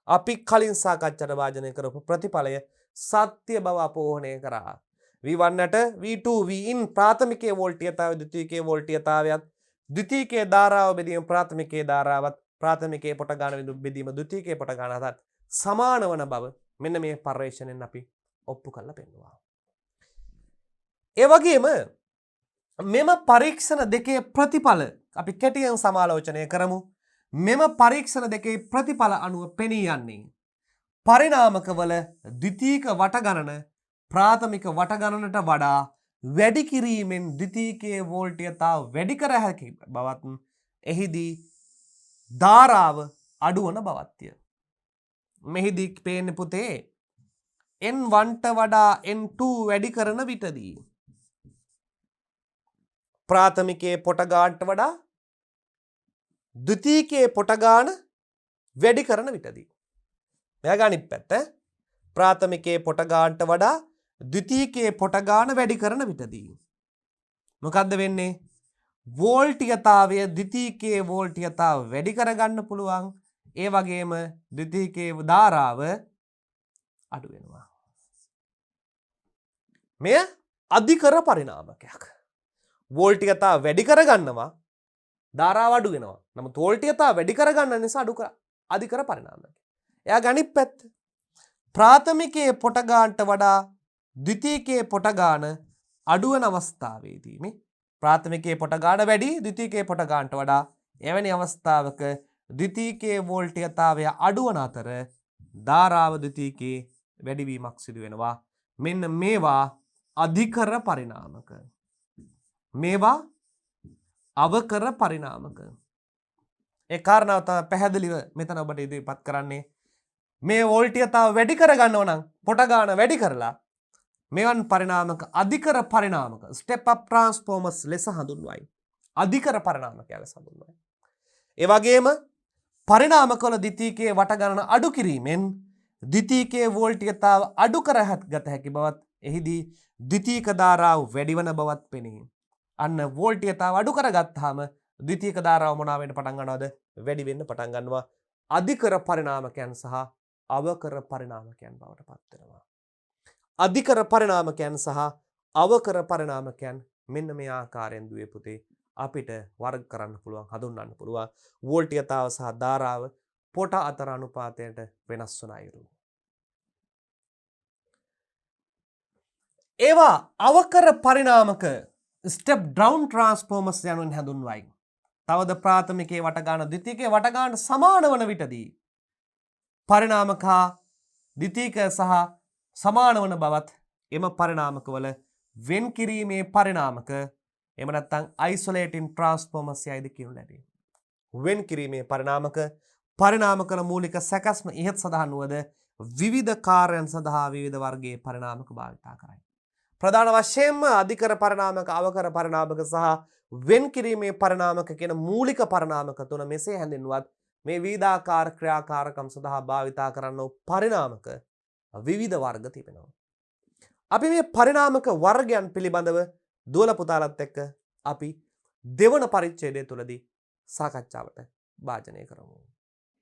Speaker 1: අපි කලින් සාකච්ඡාට වාජනය කරපු ප්‍රතිඵලය සත්‍ය බව අපෝහණය කරා. v1 යට v2 vin ප්‍රාථමිකයේ වෝල්ටීයතාවය ද්විතීයිකයේ වෝල්ටීයතාවයත් ද්විතීයිකයේ ධාරාව බෙදීම ප්‍රාථමිකයේ ධාරාවත් ප්‍රාථමිකයේ පොට ගන්න බෙදීම ද්විතීයිකයේ පොට ගන්නටත් සමාන වන බව මෙන්න මේ පර්යේෂණයෙන් අපි ඔප්පු කරලා පෙන්වුවා. ඒ වගේම මෙම පරීක්ෂණ දෙකේ ප්‍රතිඵල අපි කෙටියෙන් සමාලෝචනය කරමු. මෙම පරීක්ෂණ දෙකේ ප්‍රතිඵල අනුව පෙනී යන්නේ පරිණාමකවල ද්විතීයික වට ගණන ප්‍රාථමික වට ගණනට වඩා වැඩි කිරීමෙන් ද්විතීයිකයේ වෝල්ටීයතාව වැඩි කර හැකි බවත් එහිදී ධාරාව අඩු වන බවත්ය. මෙහිදී පේන්නේ පුතේ n1ට වඩා n2 වැඩි කරන විටදී ප්‍රාථමිකයේ පොට ගන්නට වඩා ද්විතීයිකයේ පොට ගන්න වැඩි කරන විටදී මෙයා ගානිත් පැත්ත ප්‍රාථමිකයේ පොට ගන්නට වඩා ද්විතීයිකයේ පොට ගන්න වැඩි කරන විටදී මොකද්ද වෙන්නේ? වෝල්ටීයතාවය ද්විතීයිකයේ වෝල්ටීයතාව වැඩි කරගන්න පුළුවන්. ඒ වගේම ද්විතීයිකයේ ධාරාව අඩු වෙනවා. මෙය අධිකර පරිණාමකයක්. වෝල්ටීයතාව වැඩි කරගන්නවා ධාරාව අඩු වෙනවා. නමුත් වෝල්ටීයතාව වැඩි කරගන්න නිසා අධිකර පරිණාමයක්. එයා ගණිත පැත්ත ප්‍රාථමිකයේ පොට ගන්නට වඩා ද්විතීයිකයේ පොට ගන්න අඩු වෙන අවස්ථාවේදී මේ ප්‍රාථමිකයේ පොට ගන්න වැඩි ද්විතීයිකයේ පොට ගන්නට වඩා එවැනි අවස්ථාවක ද්විතීයිකයේ වෝල්ටීයතාවය අඩු වන අතර ධාරාව ද්විතීයිකයේ වැඩිවීමක් සිදු වෙනවා. මෙන්න මේවා අධිකර පරිණාමක. මේවා අවකර පරිණාමක. ඒ කාරණාව තමයි පැහැදිලිව මෙතන ඔබට ඉදිරිපත් කරන්නේ. මේ වෝල්ටීයතාව වැඩි කරගන්නව නම් පොට ගන්න වැඩි කරලා මෙවන් පරිණාමක අධිකර පරිණාමක ස්ටෙප් අප් ට්‍රාන්ස්ෆෝමර්ස් ලෙස හඳුන්වයි. අධිකර පරිණාමකය ලෙස හඳුන්වයි. ඒ වගේම පරිණාමකවල ද්විතීයිකයේ වට ගණන අඩු කිරීමෙන් ද්විතීයිකයේ වෝල්ටීයතාව අඩු කරගත හැකි බවත් එහිදී ද්විතීයික ධාරාව වැඩි වන බවත් පෙනේ. අන්න වෝල්ටීයතාව අඩු කරගත්තාම ද්විතීයික ධාරාව මොනවා වෙන්න පටන් ගන්නවද? වැඩි වෙන්න පටන් ගන්නවා. අධිකර පරිණාමකයන් සහ අවකර පරිණාමකයන් බවට පත් වෙනවා. අධිකර පරිණාමකයන් සහ අවකර පරිණාමකයන් මෙන්න මේ ආකාරයෙන් දුවේ පුතේ අපිට වර්ග කරන්න පුළුවන්, හඳුන්වන්න පුළුවන්. වෝල්ටීයතාව සහ ධාරාව පොට අතර අනුපාතයට වෙනස් වන අයුරු. ඒවා අවකර පරිණාමක ස්ටෙප් ඩවුන් ට්‍රාන්ස්ෆෝමර්ස් යනුවෙන් හඳුන්වයි. තවද ප්‍රාථමිකයේ වට ගන්න ද්විතීයිකයේ වට ගන්න සමාන වන විටදී පරිණාමක ද්විතීයික සහ සමාන වන බවත් එම පරිණාමකවල වෙන් කිරීමේ පරිණාමක එහෙම නැත්නම් isolating transformers යයිද කියනු ලැබේ. වෙන් කිරීමේ පරිණාමක පරිණාමකල මූලික සැකස්ම ඉහත සඳහන් වුවද විවිධ කාර්යයන් සඳහා විවිධ වර්ගයේ පරිණාමක භාවිතා කරයි. ප්‍රධාන වශයෙන්ම අධිකර පරිණාමක, අවකර පරිණාමක සහ වෙන් කිරීමේ පරිණාමක කියන මූලික පරිණාමක තුන මෙසේ හැඳින්වුවත් මේ විවිධාකාර ක්‍රියාකාරකම් සඳහා භාවිතා කරන පරිණාමක විවිධ වර්ග තිබෙනවා. අපි මේ පරිණාමක වර්ගයන් පිළිබඳව දුවල පුතාලත් එක්ක අපි දෙවන පරිච්ඡේදය තුලදී සාකච්ඡාවට භාජනය කරමු.